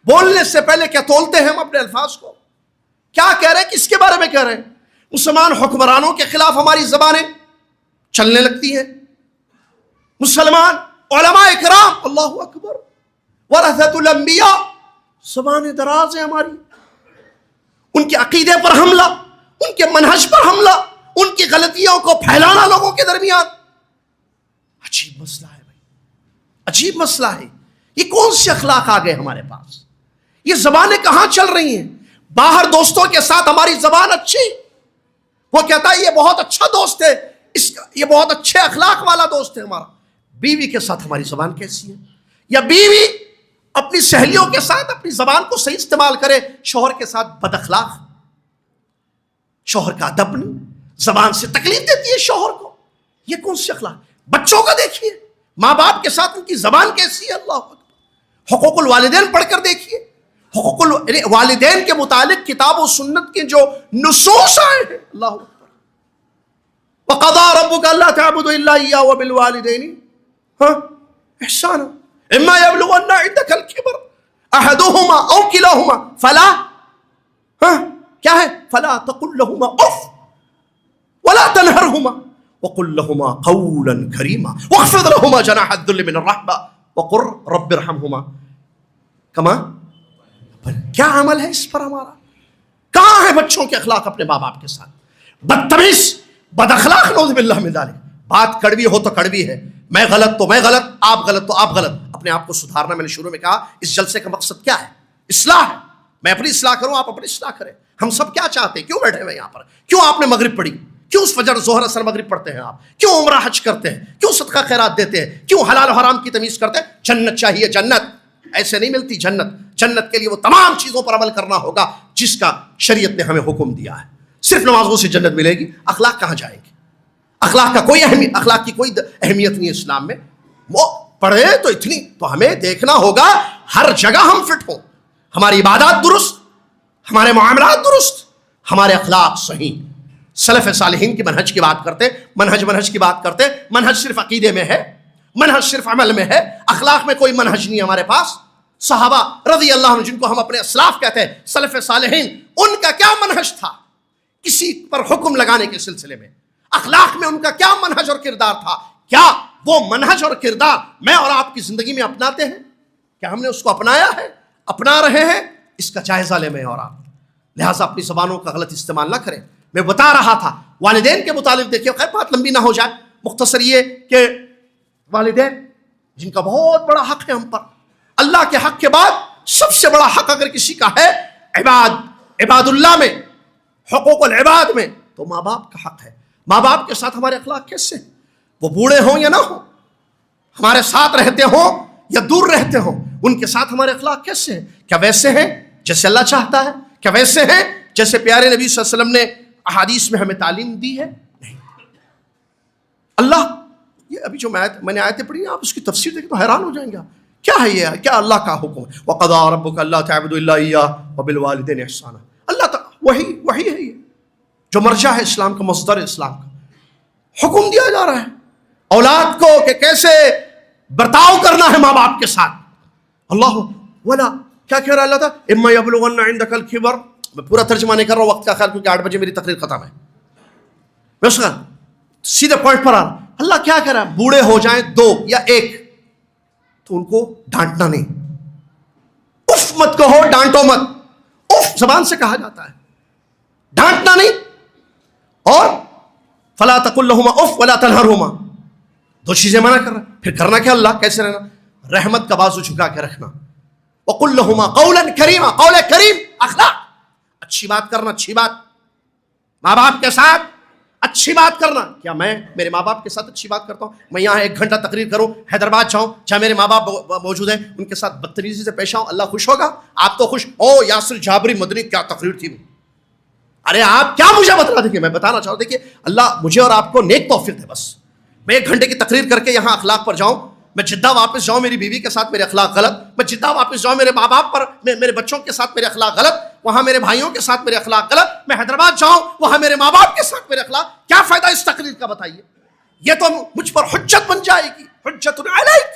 بولنے سے پہلے کیا تولتے ہیں ہم اپنے الفاظ کو؟ کیا کہہ رہے ہیں، کس کے بارے میں کہہ رہے ہیں؟ مسلمان حکمرانوں کے خلاف ہماری زبانیں چلنے لگتی ہیں. مسلمان علماء اکرام، اللہ اکبر، ورثۃ الانبیاء، زبانیں دراز ہیں ہماری. ان کے عقیدے پر حملہ، ان کے منہج پر حملہ، ان کی غلطیوں کو پھیلانا لوگوں کے درمیان. عجیب مسئلہ ہے بھائی، عجیب مسئلہ ہے. یہ کون سے اخلاق آ گئے ہمارے پاس؟ یہ زبانیں کہاں چل رہی ہیں؟ باہر دوستوں کے ساتھ ہماری زبان اچھی، وہ کہتا ہے یہ بہت اچھا دوست ہے، یہ بہت اچھے اخلاق والا دوست ہے ہمارا. بیوی کے ساتھ ہماری زبان کیسی ہے؟ یا بیوی اپنی سہیلیوں کے ساتھ اپنی زبان کو صحیح استعمال کرے، شوہر کے ساتھ بد اخلاق، شوہر کا ادب نہیں، زبان سے تکلیف دیتی ہے شوہر کو، یہ کون سی اخلاق؟ بچوں کا دیکھیے، ماں باپ کے ساتھ ان کی زبان کیسی ہے، اللہ اکبر۔ حقوق الوالدین پڑھ کر دیکھیے، حقوق الوالدین کے متعلق کتاب و سنت کے جو نصوص آئے ہیں، اللہ اکبر۔ وَقَضَىٰ رَبُّكَ أَلَّا تَعْبُدُوا إِلَّا إِيَّاهُ وَبِالْوَالِدَيْنِ إِحْسَانًا إِمَّا يَبْلُغَنَّ عِندَكَ الْكِبَرَ أَحَدُهُمَا أَوْ كِلَاهُمَا کیا ہے؟ فَلَا تَقُل لَّهُمَا أُفٍّ وَلَا تَنْهَرْهُمَا وَقُل لَّهُمَا قَوْلًا كَرِيمًا وَاخْفِضْ لَهُمَا جَنَاحَ الذُّلِّ مِنَ الرَّحْمَةِ وَقُل رَّبِّ ارْحَمْهُمَا كَمَا۔ کیا عمل ہے اس پر ہمارا؟ کہاں ہے بچوں کے اخلاق اپنے ماں باپ کے ساتھ؟ بدتمیز، بد اخلاق، نعوذ باللہ من ذالک۔ بات کڑوی ہو تو کڑوی ہے، میں غلط تو میں غلط، آپ غلط تو آپ غلط، اپنے آپ کو سدھارنا۔ میں نے شروع میں کہا اس جلسے کا مقصد کیا ہے؟ اصلاح ہے۔ میں اپنی اصلاح کروں، آپ اپنی اصلاح کریں۔ ہم سب کیا چاہتے ہیں؟ کیوں بیٹھے ہوئے یہاں پر؟ کیوں آپ نے مغرب پڑھی؟ کیوں اس فجر ظہر اثر مغرب پڑھتے ہیں آپ؟ کیوں عمرہ حج کرتے ہیں؟ کیوں صدقہ خیرات دیتے ہیں؟ کیوں حلال و حرام کی تمیز کرتے ہیں؟ جنت چاہیے، جنت ایسے نہیں ملتی جنت۔ جنت کے لیے وہ تمام چیزوں پر عمل کرنا ہوگا جس کا شریعت نے ہمیں حکم دیا ہے۔ صرف نمازوں سے جنت ملے گی، اخلاق کہاں جائیں گے؟ اخلاق کا کوئی اہمیت، اخلاق کی کوئی اہمیت نہیں ہے اسلام میں۔ وہ پڑھے تو اتنی تو ہمیں دیکھنا ہوگا ہر جگہ ہم فٹ ہوں، ہماری عبادات درست، ہمارے معاملات درست، ہمارے اخلاق صحیح۔ سلف صالحین کی منہج کی بات کرتے، منہج کی بات کرتے، منہج صرف عقیدے میں ہے، منہج صرف عمل میں ہے، اخلاق میں کوئی منہج نہیں ہے ہمارے پاس۔ صحابہ رضی اللہ عنہ جن کو ہم اپنے اسلاف کہتے ہیں، سلف صالحین، ان کا کیا منہج تھا کسی پر حکم لگانے کے سلسلے میں؟ اخلاق میں ان کا کیا منہج اور کردار تھا؟ کیا وہ منہج اور کردار میں اور آپ کی زندگی میں اپناتے ہیں؟ کیا ہم نے اس کو اپنایا ہے؟ اپنا رہے ہیں؟ اس کا جائزہ لیں میں اور آپ۔ لہٰذا اپنی زبانوں کا غلط استعمال نہ کریں۔ میں بتا رہا تھا والدین کے متعلق، دیکھیے خیر بات لمبی نہ ہو جائے، مختصر یہ کہ والدین جن کا بہت بڑا حق ہے ہم پر، اللہ کے حق کے بعد سب سے بڑا حق اگر کسی کا ہے عباد اللہ میں، حقوق العباد میں، تو ماں باپ کا حق ہے۔ ماں باپ کے ساتھ ہمارے اخلاق کیسے ہیں؟ وہ بوڑھے ہوں یا نہ ہوں، ہمارے ساتھ رہتے ہوں یا دور رہتے ہوں، ان کے ساتھ ہمارے اخلاق کیسے ہیں؟ کیا ویسے ہیں جیسے اللہ چاہتا ہے؟ کیا ویسے ہیں جیسے پیارے نبی صلی اللہ علیہ وسلم نے احادیث میں ہمیں تعلیم دی ہے؟ نہیں۔ اللہ یہ ابھی جو میں نے آیتیں پڑھی آپ اس کی تفسیر دیکھیں تو حیران ہو جائیں گے، کیا ہے یہ؟ کیا اللہ کا حکم ہے؟ وَقَضَىٰ رَبُّكَ أَلَّا تَعْبُدُوا إِلَّا إِيَّاهُ وَبِالْوَالِدَيْنِ إِحْسَانًا۔ اللہ تعالیٰ وہی ہے، یہ جو مرجع ہے اسلام کا، مصدر اسلام کا حکم دیا جا رہا ہے اولاد کو کہ کیسے برتاؤ کرنا ہے ماں باپ کے ساتھ۔ اللہ ولا کیا کہہ رہا اللہ تعالیٰ؟ اِمَّا يَبْلُغَنَّ عِندَكَ الْكِبَرَ۔ میں پورا ترجمہ نہیں کر رہا ہوں وقت کا خیال، کیونکہ 8 بجے میری تقریر ختم ہے۔ میں اس کا سیدھے پوائنٹ پر آ رہا، اللہ کیا کہہ رہا ہے؟ بوڑھے ہو جائیں 2 یا 1 تو ان کو ڈانٹنا نہیں، اف مت کہو، ڈانٹو مت۔ اف زبان سے کہا جاتا ہے، ڈانٹنا نہیں۔ اور فلا تقل لهما اف ولا تنهرهما، 2 چیزیں منع کر رہا ہے۔ پھر کرنا کیا؟ اللہ کیسے رہنا؟ رحمت کا بازو جھکا کے رکھنا۔ وقل لهما قولا كريما، قول کریم، اخلاق، اچھی بات کرنا، اچھی بات ماں باپ کے ساتھ، اچھی بات کرنا۔ کیا میں میرے ماں باپ کے ساتھ اچھی بات کرتا ہوں؟ میں یہاں 1 گھنٹہ تقریر کروں، حیدرآباد جاؤں، جہاں میرے ماں باپ موجود ہیں، ان کے ساتھ بدتمیزی سے پیش آؤں، اللہ خوش ہوگا؟ آپ تو خوش او یاسر جابری مدنی کیا تقریر تھی؟ ارے آپ کیا مجھے بتلا دیکھیے، میں بتانا چاہوں، دیکھیے اللہ مجھے اور آپ کو نیک توفیق دے۔ بس میں 1 گھنٹے کی تقریر کر کے یہاں اخلاق پر جاؤں، میں جدہ واپس جاؤں میری بیوی کے ساتھ میرے اخلاق غلط، میں جدہ واپس جاؤں میرے ماں باپ پر، میرے بچوں کے ساتھ میرے اخلاق غلط، وہاں میرے بھائیوں کے ساتھ میرے اخلاق غلط، میں حیدرآباد جاؤں وہاں میرے ماں باپ کے ساتھ میرے اخلاق، کیا فائدہ اس تقریر کا بتائیے؟ یہ تو مجھ پر حجت بن جائے گی، حجت علیک،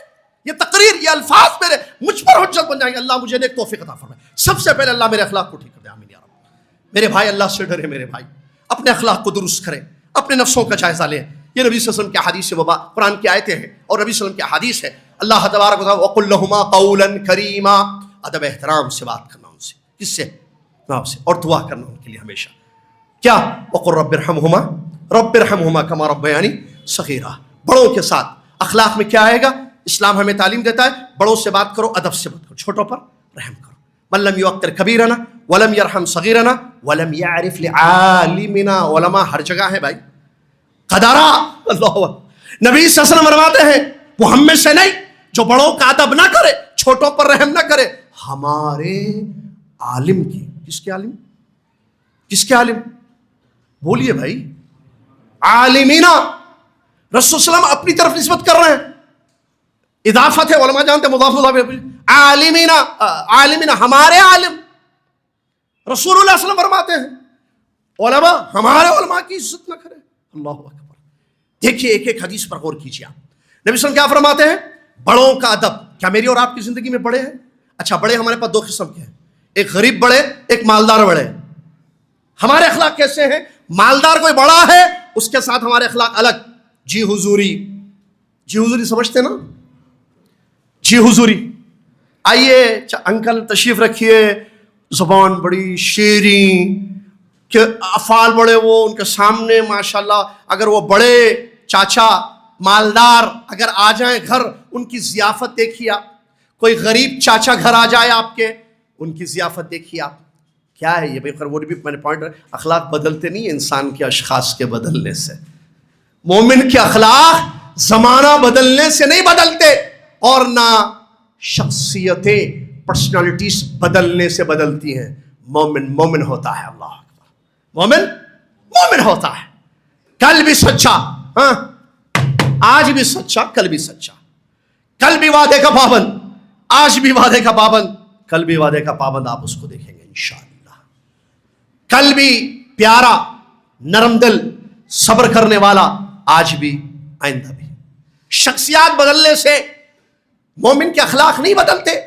یہ تقریر، یہ الفاظ میرے مجھ پر حجت بن جائیں گے۔ اللہ مجھے نیک توفیق عطا فرمائے۔ سب سے پہلے اللہ میرے اخلاق کو ٹھیک کر دے، آمین یا رب۔ میرے بھائی اللہ سے ڈرے، میرے بھائی اپنے اخلاق کو درست کریں، اپنے نفسوں کا جائزہ لیں۔ یہ نبی صلی اللہ علیہ وسلم کی احادیث مبارکہ، قرآن کی آیتیں ہیں اور نبی صلی اللہ علیہ وسلم کی احادیث ہے۔ اللہ تبارک و تعالیٰ وَقُلْ لَهُمَا قَوْلًا كَرِيمًا، ادب احترام سے بات کرنا ان سے، کس سے؟ آپ سے، اور دعا کرنا ان کے لیے ہمیشہ۔ کیا؟ وَقُلْ رَبِّ ارْحَمْهُمَا كَمَا رَبَّيَانِي صَغِيرًا۔ بڑوں کے ساتھ اخلاق میں کیا آئے گا؟ اسلام ہمیں تعلیم دیتا ہے بڑوں سے بات کرو، ادب سے بات کرو، چھوٹوں پر رحم کرو۔ مَن لَمْ يُوَقِّرْ كَبِيرَنَا وَلَمْ يَرْحَمْ صَغِيرَنَا وَلَمْ يَعْرِفْ لِعَالِمِنَا۔ علماء ہر جگہ ہے بھائی، قدارہ، اللہ نبی صلی اللہ علیہ وسلم فرماتے ہیں وہ ہم میں سے نہیں جو بڑوں کا ادب نہ کرے، چھوٹوں پر رحم نہ کرے، ہمارے عالم کی. کس کے عالم؟ کس کے عالم؟ بولیے بھائی. عالمینا. رسول صلی اللہ علیہ وسلم اپنی طرف نسبت کر رہے ہیں، اضافت ہے، علماء جانتے ہیں مضاف مضاف. عالمینا، عالمینا ہمارے عالم. رسول اللہ صلی اللہ علیہ وسلم فرماتے ہیں علماء ہمارے علماء کی عزت نہ کرے. اللہ اکبر. دیکھیے ایک ایک حدیث پر غور کیجیے. آپ نبی صلی اللہ علیہ وسلم کیا فرماتے ہیں؟ بڑوں کا ادب. کیا میری اور آپ کی زندگی میں بڑے ہیں؟ اچھا، بڑے ہمارے پاس دو قسم کے ہیں، ایک غریب بڑے، ایک مالدار بڑے. ہمارے اخلاق کیسے ہیں؟ مالدار کوئی بڑا ہے اس کے ساتھ ہمارے اخلاق الگ. جی حضوری. جی حضوری سمجھتے نا؟ جی حضوری. آئیے انکل تشریف رکھیے. زبان بڑی شیریں کہ افعال بڑے، وہ ان کے سامنے ماشاءاللہ. اگر وہ بڑے چاچا مالدار اگر آ جائیں گھر، ان کی ضیافت دیکھیے آپ. کوئی غریب چاچا گھر آ جائے آپ کے، ان کی ضیافت دیکھیے آپ. کیا ہے یہ بھائی؟ وہ بھی میں نے پوائنٹ، اخلاق بدلتے نہیں انسان کے اشخاص کے بدلنے سے. مومن کے اخلاق زمانہ بدلنے سے نہیں بدلتے، اور نہ شخصیتیں پرسنالٹیز بدلنے سے بدلتی ہیں. مومن مومن ہوتا ہے. اللہ اکبر. مومن مومن ہوتا ہے. کل بھی سچا، ہاں آج بھی سچا، کل بھی سچا. کل بھی وعدے کا پابند، آج بھی وعدے کا پابند، کل بھی وعدے کا پابند. آپ اس کو دیکھیں گے انشاءاللہ. کل بھی پیارا، نرم دل، صبر کرنے والا، آج بھی آئندہ بھی. شخصیات بدلنے سے مومن کے اخلاق نہیں بدلتے.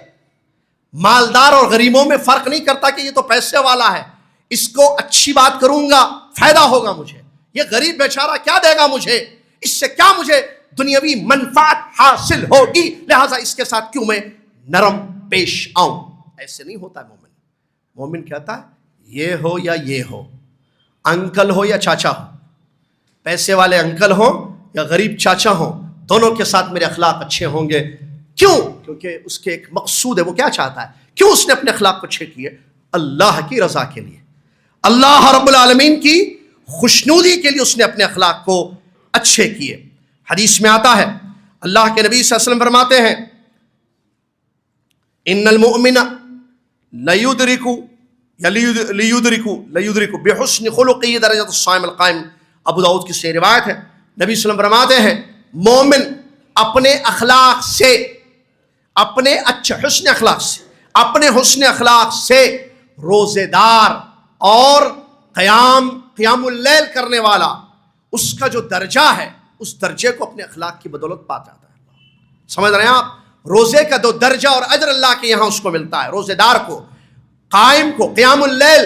مالدار اور غریبوں میں فرق نہیں کرتا کہ یہ تو پیسے والا ہے، اس کو اچھی بات کروں گا فائدہ ہوگا مجھے، یہ غریب بیچارہ کیا دے گا مجھے، اس سے کیا مجھے دنیاوی منفعت حاصل ہوگی، لہٰذا اس کے ساتھ کیوں میں نرم پیش آؤں. ایسے نہیں ہوتا ہے مومن. مومن کہتا ہے یہ ہو یا یہ ہو، انکل ہو یا چاچا ہو، پیسے والے انکل ہو یا غریب چاچا ہو، دونوں کے ساتھ میرے اخلاق اچھے ہوں گے. کیوں؟ کیونکہ اس کے ایک مقصود ہے. وہ کیا چاہتا ہے؟ کیوں اس نے اپنے اخلاق کو اچھے کیے؟ اللہ کی رضا کے لیے، اللہ رب العالمین کی خوشنودی کے لیے اس نے اپنے اخلاق کو اچھے کیے. حدیث میں آتا ہے، اللہ کے نبی صلی اللہ علیہ وسلم فرماتے ہیں ان المؤمن لیدرک بحسن خلقہ درجۃ الصائم القائم. ابو داؤد کی صحیح روایت ہے. نبی صلی اللہ علیہ وسلم فرماتے ہیں مومن اپنے اخلاق سے، اپنے اچھے حسن اخلاق سے، اپنے حسن اخلاق سے روزے دار اور قیام اللیل کرنے والا، اس کا جو درجہ ہے اس درجے کو اپنے اخلاق کی بدولت پا جاتا ہے. سمجھ رہے ہیں آپ؟ روزے کا دو درجہ اور اجر اللہ کے یہاں اس کو ملتا ہے. روزے دار کو، قائم کو، قیام اللیل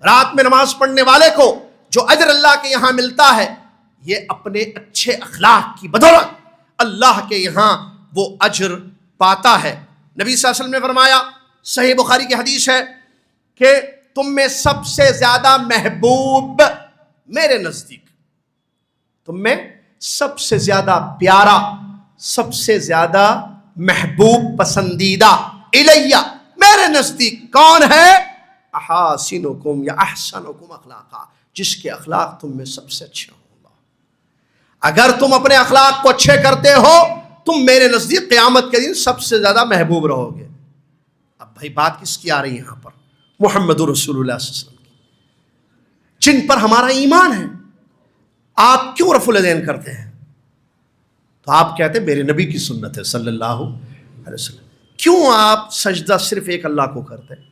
رات میں نماز پڑھنے والے کو جو اجر اللہ کے یہاں ملتا ہے، یہ اپنے اچھے اخلاق کی بدولت اللہ کے یہاں وہ اجر پاتا ہے. نبی صلی اللہ علیہ وسلم نے فرمایا، صحیح بخاری کی حدیث ہے کہ تم میں سب سے زیادہ محبوب میرے نزدیک، تم میں سب سے زیادہ پیارا، سب سے زیادہ محبوب، پسندیدہ الیہ میرے نزدیک کون ہے؟ احاسنکم یا احسنکم اخلاقا، جس کے اخلاق تم میں سب سے اچھے ہوں. اگر تم اپنے اخلاق کو اچھے کرتے ہو، تم میرے نزدیک قیامت کے دن سب سے زیادہ محبوب رہو گے. اب بھائی بات کس کی آ رہی ہے یہاں پر؟ محمد رسول اللہ صلی اللہ علیہ وسلم کی، جن پر ہمارا ایمان ہے. آپ کیوں رفع الیدین کرتے ہیں؟ تو آپ کہتے ہیں میرے نبی کی سنت ہے صلی اللہ علیہ وسلم. کیوں آپ سجدہ صرف ایک اللہ کو کرتے ہیں،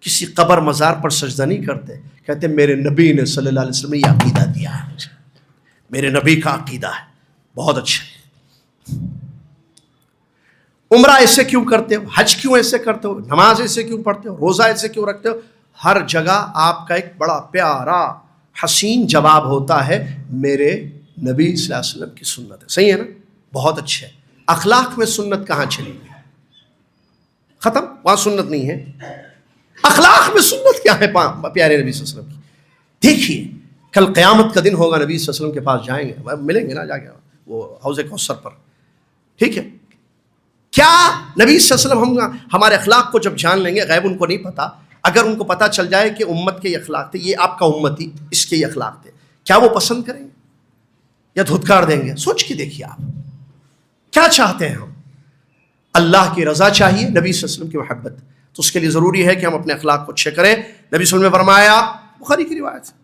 کسی قبر مزار پر سجدہ نہیں کرتے؟ کہتے ہیں میرے نبی نے صلی اللہ علیہ وسلم نے یہ عقیدہ دیا ہے مجھے، میرے نبی کا عقیدہ ہے. بہت اچھا. عمرہ ایسے کیوں کرتے ہو؟ حج کیوں ایسے کرتے ہو؟ نماز ایسے کیوں پڑھتے ہو؟ روزہ ایسے کیوں رکھتے ہو؟ ہر جگہ آپ کا ایک بڑا پیارا حسین جواب ہوتا ہے میرے نبی صلی اللہ علیہ وسلم کی سنت ہے. صحیح ہے نا؟ بہت اچھے. اخلاق میں سنت کہاں چلی گئی؟ ختم، وہاں سنت نہیں ہے. اخلاق میں سنت کیا ہے پیارے نبی صلی اللہ علیہ وسلم کی؟ دیکھیے کل قیامت کا دن ہوگا، نبی صلی اللہ علیہ وسلم کے پاس جائیں گے، ملیں گے نا جا کے وہ حوض کوثر پر. ٹھیک ہے، کیا نبی صلی اللہ علیہ وسلم ہمارے اخلاق کو جب جان لیں گے، غیب ان کو نہیں پتا، اگر ان کو پتا چل جائے کہ امت کے یہ اخلاق تھے، یہ آپ کا امتی اس کے یہ اخلاق تھے، کیا وہ پسند کریں گے یا دھتکار دیں گے؟ سوچ کے دیکھیے آپ. کیا چاہتے ہیں ہم؟ اللہ کی رضا چاہیے، نبی صلی اللہ علیہ وسلم کی محبت. تو اس کے لیے ضروری ہے کہ ہم اپنے اخلاق کو اچھے کریں. نبی صلی اللہ علیہ وسلم نے فرمایا، بخاری کی روایت ہے،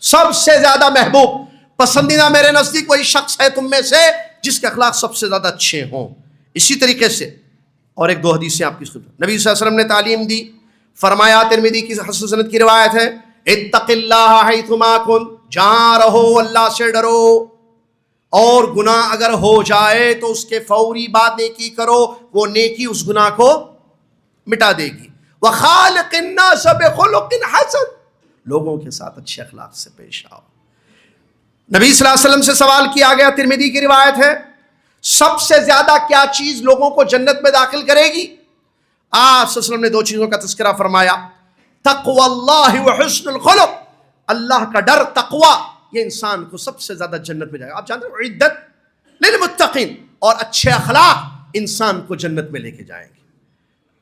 سب سے زیادہ محبوب پسندیدہ میرے نزدیک وہی شخص ہے تم میں سے جس کے اخلاق سب سے زیادہ اچھے ہوں. اسی طریقے سے اور ایک دو حدیثیں آپ کی خدمت. نبی صلی اللہ علیہ وسلم نے تعلیم دی، فرمایا، ترمذی کی حسن سند کی روایت ہے، اتق اللہ حیثما کن، جہاں رہو اللہ سے ڈرو، اور گناہ اگر ہو جائے تو اس کے فوری بعد نیکی کرو، وہ نیکی اس گناہ کو مٹا دے گی. وخالق الناس بخلق حسن، لوگوں کے ساتھ اچھے اخلاق سے پیش آؤ. نبی صلی اللہ علیہ وسلم سے سوال کیا گیا، ترمذی کی روایت ہے، سب سے زیادہ کیا چیز لوگوں کو جنت میں داخل کرے گی؟ آپ صلی اللہ علیہ وسلم نے دو چیزوں کا تذکرہ فرمایا، تقوی اللہ وحسن الخلق، اللہ کا ڈر، تقوی، یہ انسان کو سب سے زیادہ جنت میں جائے گا. آپ جانتے ہیں عدت للمتقین، اور اچھے اخلاق انسان کو جنت میں لے کے جائیں گے.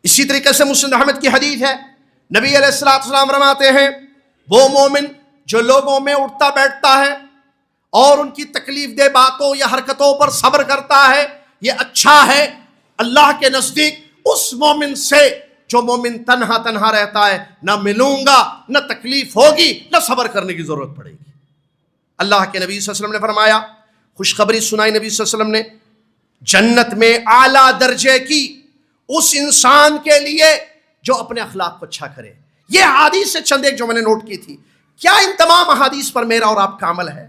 اسی طریقے سے مسلم احمد کی حدیث ہے، نبی علیہ الصلوۃ والسلام فرماتے ہیں، وہ مومن جو لوگوں میں اٹھتا بیٹھتا ہے اور ان کی تکلیف دہ باتوں یا حرکتوں پر صبر کرتا ہے، یہ اچھا ہے اللہ کے نزدیک اس مومن سے جو مومن تنہا تنہا رہتا ہے، نہ ملوں گا، نہ تکلیف ہوگی، نہ صبر کرنے کی ضرورت پڑے گی. اللہ کے نبی صلی اللہ علیہ وسلم نے فرمایا، خوشخبری سنائی نبی صلی اللہ علیہ وسلم نے، جنت میں اعلیٰ درجے کی اس انسان کے لیے جو اپنے اخلاق کو اچھا کرے. یہ حدیث سے چند ایک جو میں نے نوٹ کی تھی. کیا ان تمام احادیث پر میرا اور آپ کا عمل ہے؟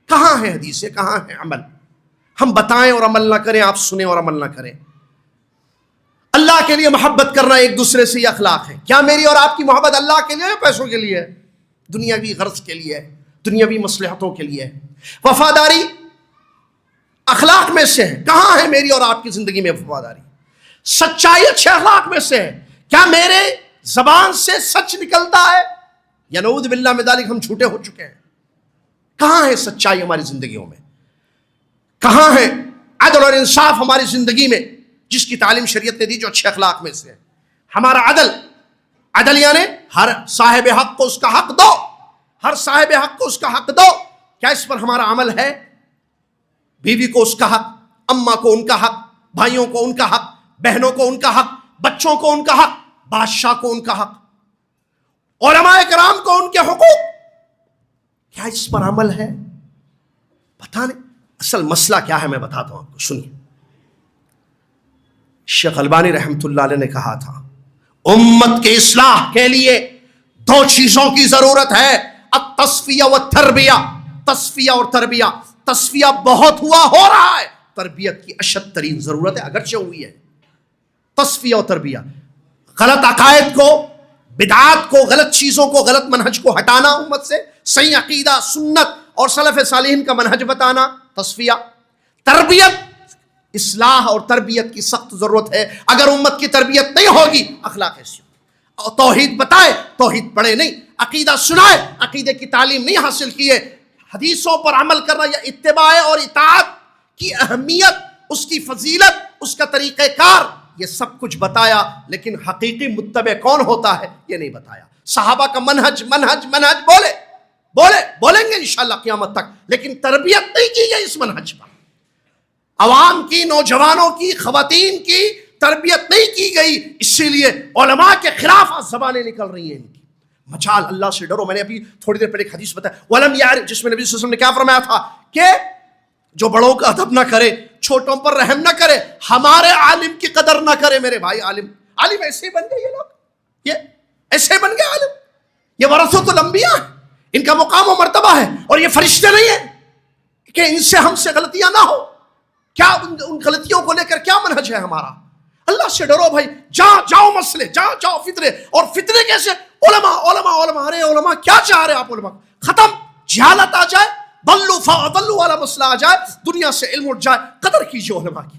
کہاں ہے حدیث، کہاں ہے عمل؟ ہم بتائیں اور عمل نہ کریں، آپ سنیں اور عمل نہ کریں. اللہ کے لیے محبت کرنا ایک دوسرے سے یہ اخلاق ہے. کیا میری اور آپ کی محبت اللہ کے لیے ہے، پیسوں کے لیے ہے، دنیاوی غرض کے لیے ہے، دنیاوی مصلحتوں کے لیے ہے؟ وفاداری اخلاق میں سے ہے. کہاں ہے میری اور آپ کی زندگی میں وفاداری؟ سچائی اچھے اخلاق میں سے ہے. کیا میرے زبان سے سچ نکلتا ہے، یا نعوذ باللہ من ذالک ہم جھوٹے ہو چکے ہیں؟ کہاں ہے سچائی ہماری زندگیوں میں؟ کہاں ہے عدل اور انصاف ہماری زندگی میں، جس کی تعلیم شریعت نے دی، جو اچھے اخلاق میں سے ہے؟ ہمارا عدل یعنی ہر صاحب حق کو اس کا حق دو، ہر صاحب حق کو اس کا حق دو. کیا اس پر ہمارا عمل ہے؟ بیوی کو اس کا حق، اماں کو ان کا حق، بھائیوں کو ان کا حق، بہنوں کو ان کا حق، بچوں کو ان کا حق، بادشاہ کو ان کا حق، علماء کرام کو ان کے حقوق. کیا اس پر عمل ہے؟ پتہ نہیں. اصل مسئلہ کیا ہے میں بتاتا ہوں آپ کو، سنیے. شیخ البانی رحمۃ اللہ علیہ نے کہا تھا، امت کے اصلاح کے لیے دو چیزوں کی ضرورت ہے، التصفیہ والتربیہ. تصفیہ اور تربیہ. تصفیہ بہت ہو رہا ہے، تربیت کی اشد ترین ضرورت ہے، اگرچہ ہوئی ہے. تصفیہ و تربیہ، غلط عقائد کو، بدعات کو، غلط چیزوں کو، غلط منہج کو ہٹانا امت سے، صحیح عقیدہ، سنت اور سلف صالحین کا منہج بتانا، تصفیہ. تربیت، اصلاح اور تربیت کی سخت ضرورت ہے. اگر امت کی تربیت نہیں ہوگی، اخلاق ایسی ہو. توحید بتائے، توحید پڑھے نہیں، عقیدہ سنائے، عقیدے کی تعلیم نہیں حاصل کیے، حدیثوں پر عمل کرنا یا اتباع اور اطاعت کی اہمیت، اس کی فضیلت، اس کا طریقہ کار، یہ سب کچھ بتایا، لیکن حقیقی متبع کون ہوتا ہے یہ نہیں بتایا. صحابہ کا منہج بولیں گے انشاءاللہ قیامت تک، لیکن تربیت نہیں کی گئی اس منہج پر. عوام کی، نوجوانوں کی، خواتین کی تربیت نہیں کی گئی، اسی لیے علماء کے خلاف زبانیں نکل رہی ہیں ان کی. مچال اللہ سے ڈرو. میں نے ابھی تھوڑی دیر پہلے ایک حدیث بتایا، ولم یعرف، جس میں نبی صلی اللہ علیہ وسلم نے کیا فرمایا تھا کہ جو بڑوں کا ادب نہ کرے، چھوٹوں پر رحم نہ کرے، ہمارے عالم کی قدر نہ کرے. میرے بھائی، عالم ایسے بن گئے، یہ لوگ یہ ایسے بن گئے عالم. یہ ورثۃ الانبیاء ہیں، ان کا مقام و مرتبہ ہے، اور یہ فرشتے نہیں ہیں کہ ان سے ہم سے غلطیاں نہ ہو. کیا ان غلطیوں کو لے کر کیا منہج ہے ہمارا؟ اللہ سے ڈرو بھائی. جاؤ مسئلے، جاؤ فطرے. اور فطرے کیسے؟ علماء. ارے علماء کیا چاہ رہے آپ؟ علماء ختم، جہالت آ جائے، ضلوا والا مسئلہ آ جائے، دنیا سے علم اٹھ جائے. قدر کیجیے علماء کی،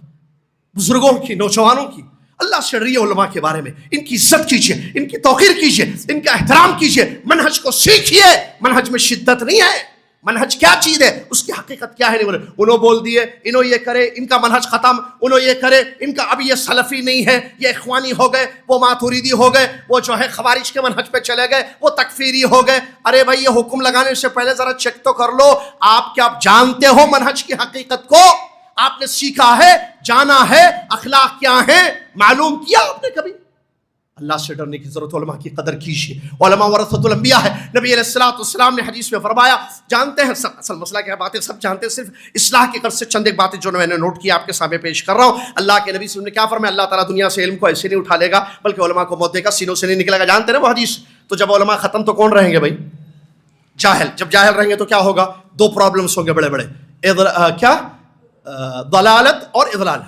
بزرگوں کی، نوجوانوں کی. اللہ سے ڈریے علماء کے بارے میں، ان کی عزت کیجیے، ان کی توقیر کیجیے، ان کا احترام کیجیے. منہج کو سیکھیے. منہج میں شدت نہیں ہے. منہج کیا چیز ہے، اس کی حقیقت کیا ہے. نہیں بولے انہوں بول دیے، انہوں یہ کرے، ان کا منہج ختم، انہوں یہ کرے، ان کا اب یہ سلفی نہیں ہے، یہ اخوانی ہو گئے، وہ ماتوریدی ہو گئے، وہ جو ہے خوارج کے منہج پہ چلے گئے، وہ تکفیری ہو گئے. ارے بھائی، یہ حکم لگانے سے پہلے ذرا چیک تو کر لو، آپ کیا جانتے ہو منہج کی حقیقت کو؟ آپ نے سیکھا ہے, جانا ہے اخلاق کیا ہیں, معلوم کیا آپ نے کبھی؟ اللہ سے ڈرنے کی ضرورت, علماء کی قدر کیجیے. علماء ورثۃ الانبیاء ہے. نبی علیہ الصلوۃ والسلام نے حدیث میں فرمایا, جانتے ہیں اصل مسئلہ کیا باتیں سب جانتے ہیں, صرف اصلاح کی غرض سے چند ایک باتیں جو میں نے نوٹ کی آپ کے سامنے پیش کر رہا ہوں. اللہ کے نبی صلی اللہ علیہ وسلم نے کیا فرمایا, اللہ تعالیٰ دنیا سے علم کو ایسے نہیں اٹھا لے گا بلکہ علماء کو موت دے گا, سینوں سے نہیں نکلے گا. جانتے ہیں وہ حدیث؟ تو جب علماء ختم تو کون رہیں گے بھائی؟ جاہل. جب جاہل رہیں گے تو کیا ہوگا؟ دو پرابلمس ہوں گے بڑے بڑے, کیا ضلالت اور اضلال.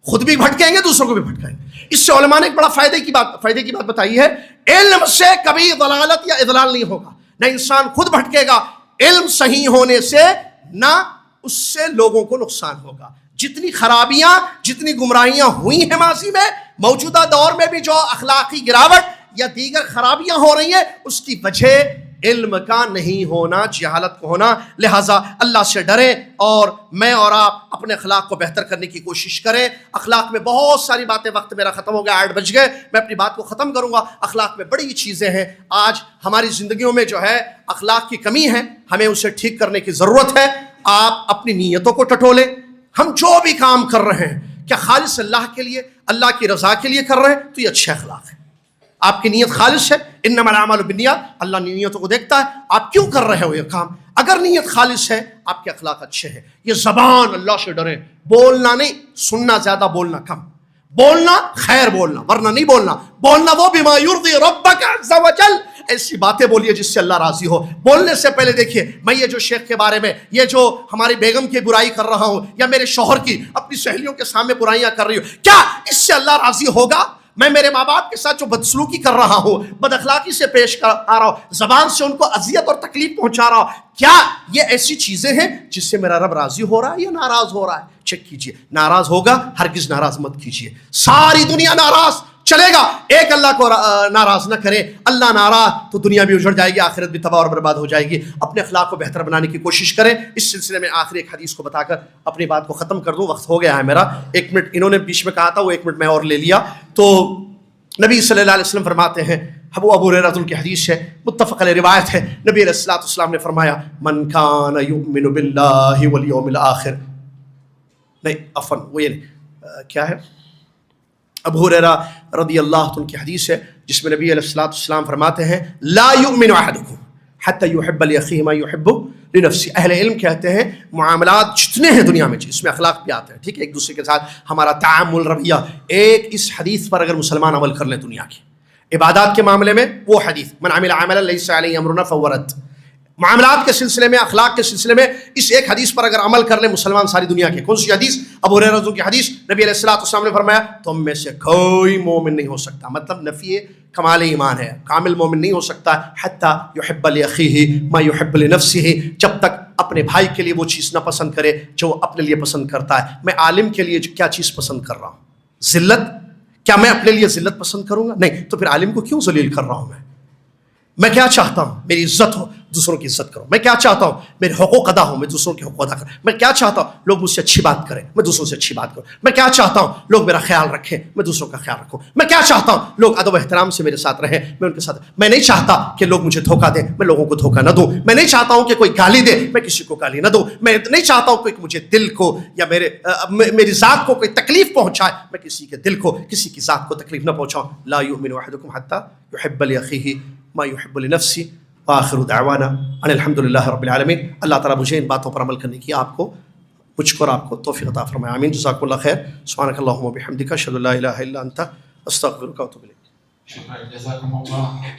خود بھی بھٹکیں گے, دوسروں کو بھی بھٹکائیں گے. اس سے علماء نے ایک بڑا فائدے کی بات بتائی ہے, علم سے کبھی ضلالت یا اضلال نہیں ہوگا. نہ انسان خود بھٹکے گا علم صحیح ہونے سے, نہ اس سے لوگوں کو نقصان ہوگا. جتنی خرابیاں, جتنی گمراہیاں ہوئی ہیں ماضی میں, موجودہ دور میں بھی جو اخلاقی گراوٹ یا دیگر خرابیاں ہو رہی ہیں, اس کی وجہ علم کا نہیں ہونا, جہالت کو ہونا. لہٰذا اللہ سے ڈریں اور میں اور آپ اپنے اخلاق کو بہتر کرنے کی کوشش کریں. اخلاق میں بہت ساری باتیں, وقت میرا ختم ہو گیا, 8 بج گئے, میں اپنی بات کو ختم کروں گا. اخلاق میں بڑی چیزیں ہیں. آج ہماری زندگیوں میں جو ہے اخلاق کی کمی ہے, ہمیں اسے ٹھیک کرنے کی ضرورت ہے. آپ اپنی نیتوں کو ٹٹولیں. ہم جو بھی کام کر رہے ہیں کیا خالص اللہ کے لیے, اللہ کی رضا کے لیے کر رہے ہیں؟ تو یہ اچھے اخلاق ہے. آپ کی نیت خالص ہے, انما الاعمال بالنیات, اللہ نیتوں کو دیکھتا ہے. آپ کیوں کر رہے ہو یہ کام؟ اگر نیت خالص ہے, آپ کے اخلاق اچھے ہیں. یہ زبان, اللہ سے ڈریں, بولنا نہیں, سننا زیادہ, بولنا کم. بولنا خیر بولنا, ورنہ نہیں بولنا. بولنا وہ بما یرضی ربک عز وجل, ایسی باتیں بولیے جس سے اللہ راضی ہو. بولنے سے پہلے دیکھیے, میں یہ جو شیخ کے بارے میں, یہ جو ہماری بیگم کی برائی کر رہا ہوں, یا میرے شوہر کی, اپنی سہیلیوں کے سامنے برائیاں کر رہی ہوں, کیا اس سے اللہ راضی ہوگا؟ میں میرے ماں باپ کے ساتھ جو بدسلوکی کر رہا ہوں, بد اخلاقی سے پیش آ رہا ہوں, زبان سے ان کو اذیت اور تکلیف پہنچا رہا ہوں, کیا یہ ایسی چیزیں ہیں جس سے میرا رب راضی ہو رہا ہے یا ناراض ہو رہا ہے؟ چیک کیجئے. ناراض ہوگا, ہرگز ناراض مت کیجئے. ساری دنیا ناراض چلے گا, ایک اللہ کو ناراض نہ کرے. اللہ ناراض تو دنیا بھی اجڑ جائے گی, آخرت بھی تباہ اور برباد ہو جائے گی. اپنے اخلاق کو بہتر بنانے کی کوشش کریں. اس سلسلے میں آخری ایک حدیث کو بتا کر اپنی بات کو ختم کر دوں, وقت ہو گیا ہے میرا. 1 منٹ انہوں نے بیچ میں کہا تھا, وہ 1 منٹ میں اور لے لیا. تو نبی صلی اللہ علیہ وسلم فرماتے ہیں, ابو ہریرہ کی حدیث ہے, متفق علیہ روایت ہے, نبی علیہ الصلوۃ والسلام نے فرمایا, من کان یؤمن باللہ والیوم الآخر, نہیں عفوا وہ یہ نہیں, کیا ہے, ابو ہریرہ رضی اللہ عنہ کی حدیث ہے جس میں نبی علیہ الصلوۃ والسلام فرماتے ہیں, لا یؤمن احدکم حتی یحب لاخیہ ما یحب لنفسہ. اہل علم کہتے ہیں معاملات جتنے ہیں دنیا میں, اس میں اخلاق بھی آتے ہیں, ٹھیک ہے, ایک دوسرے کے ساتھ ہمارا تعامل, رویہ, ایک اس حدیث پر اگر مسلمان عمل کر لیں دنیا کی عبادات کے معاملے میں, وہ حدیث من عمل عملا لیس علیہ امرنا فہو رد. معاملات کے سلسلے میں, اخلاق کے سلسلے میں اس ایک حدیث پر اگر عمل کر لیں مسلمان ساری دنیا کے. کون سی حدیث؟ ابو ہریرہ کی حدیث. نبی علیہ الصلوۃ والسلام نے فرمایا, تم میں سے کوئی مومن نہیں ہو سکتا, مطلب نفی کمال ایمان ہے, کامل مومن نہیں ہو سکتا, حتی یحب لاخیہ ما یحب لنفسہ, جب تک اپنے بھائی کے لیے وہ چیز نہ پسند کرے جو وہ اپنے لیے پسند کرتا ہے. میں عالم کے لیے کیا چیز پسند کر رہا ہوں؟ ذلت. کیا میں اپنے لیے ذلت پسند کروں گا؟ نہیں. تو پھر عالم کو کیوں ذلیل کر رہا ہوں میں کیا چاہتا ہوں؟ میری عزت ہو, دوسروں کی عزت کرو. میں کیا چاہتا ہوں؟ میرے حقوق ادا ہوں, میں دوسروں کے حقوق ادا کروں. میں کیا چاہتا ہوں؟ لوگ مجھ سے اچھی بات کریں, میں دوسروں سے اچھی بات کروں. میں کیا چاہتا ہوں؟ لوگ میرا خیال رکھیں, میں دوسروں کا خیال رکھوں. میں کیا چاہتا ہوں؟ لوگ ادب و احترام سے میرے ساتھ رہیں, میں ان کے ساتھ. میں نہیں چاہتا کہ لوگ مجھے دھوکہ دیں, میں لوگوں کو دھوکہ نہ دوں. میں نہیں چاہتا ہوں کہ کوئی گالی دے, میں کسی کو گالی نہ دوں. میں نہیں چاہتا ہوں کہ مجھے دل کو یا میری ذات کو کوئی تکلیف پہنچائے, میں کسی کے دل کو, کسی کی ذات کو تکلیف نہ پہنچاؤں. لا یؤمن احدکم حتی یحب لاخیہ ما یحب لنفسہ. وآخر دعوانا ان الحمد للہ رب العالمین. اللہ تعالیٰ مجھے ان باتوں پر عمل کرنے کی آپ کو, مجھ کو اور آپ کو توفیق عطا فرمائے. آمین. جزاکم اللہ خیر. سبحانک اللہم و بحمدک, اشہد ان لا الہ الا انت, استغفرک و اتوب الیک. شکریہ, جزاکم اللہ.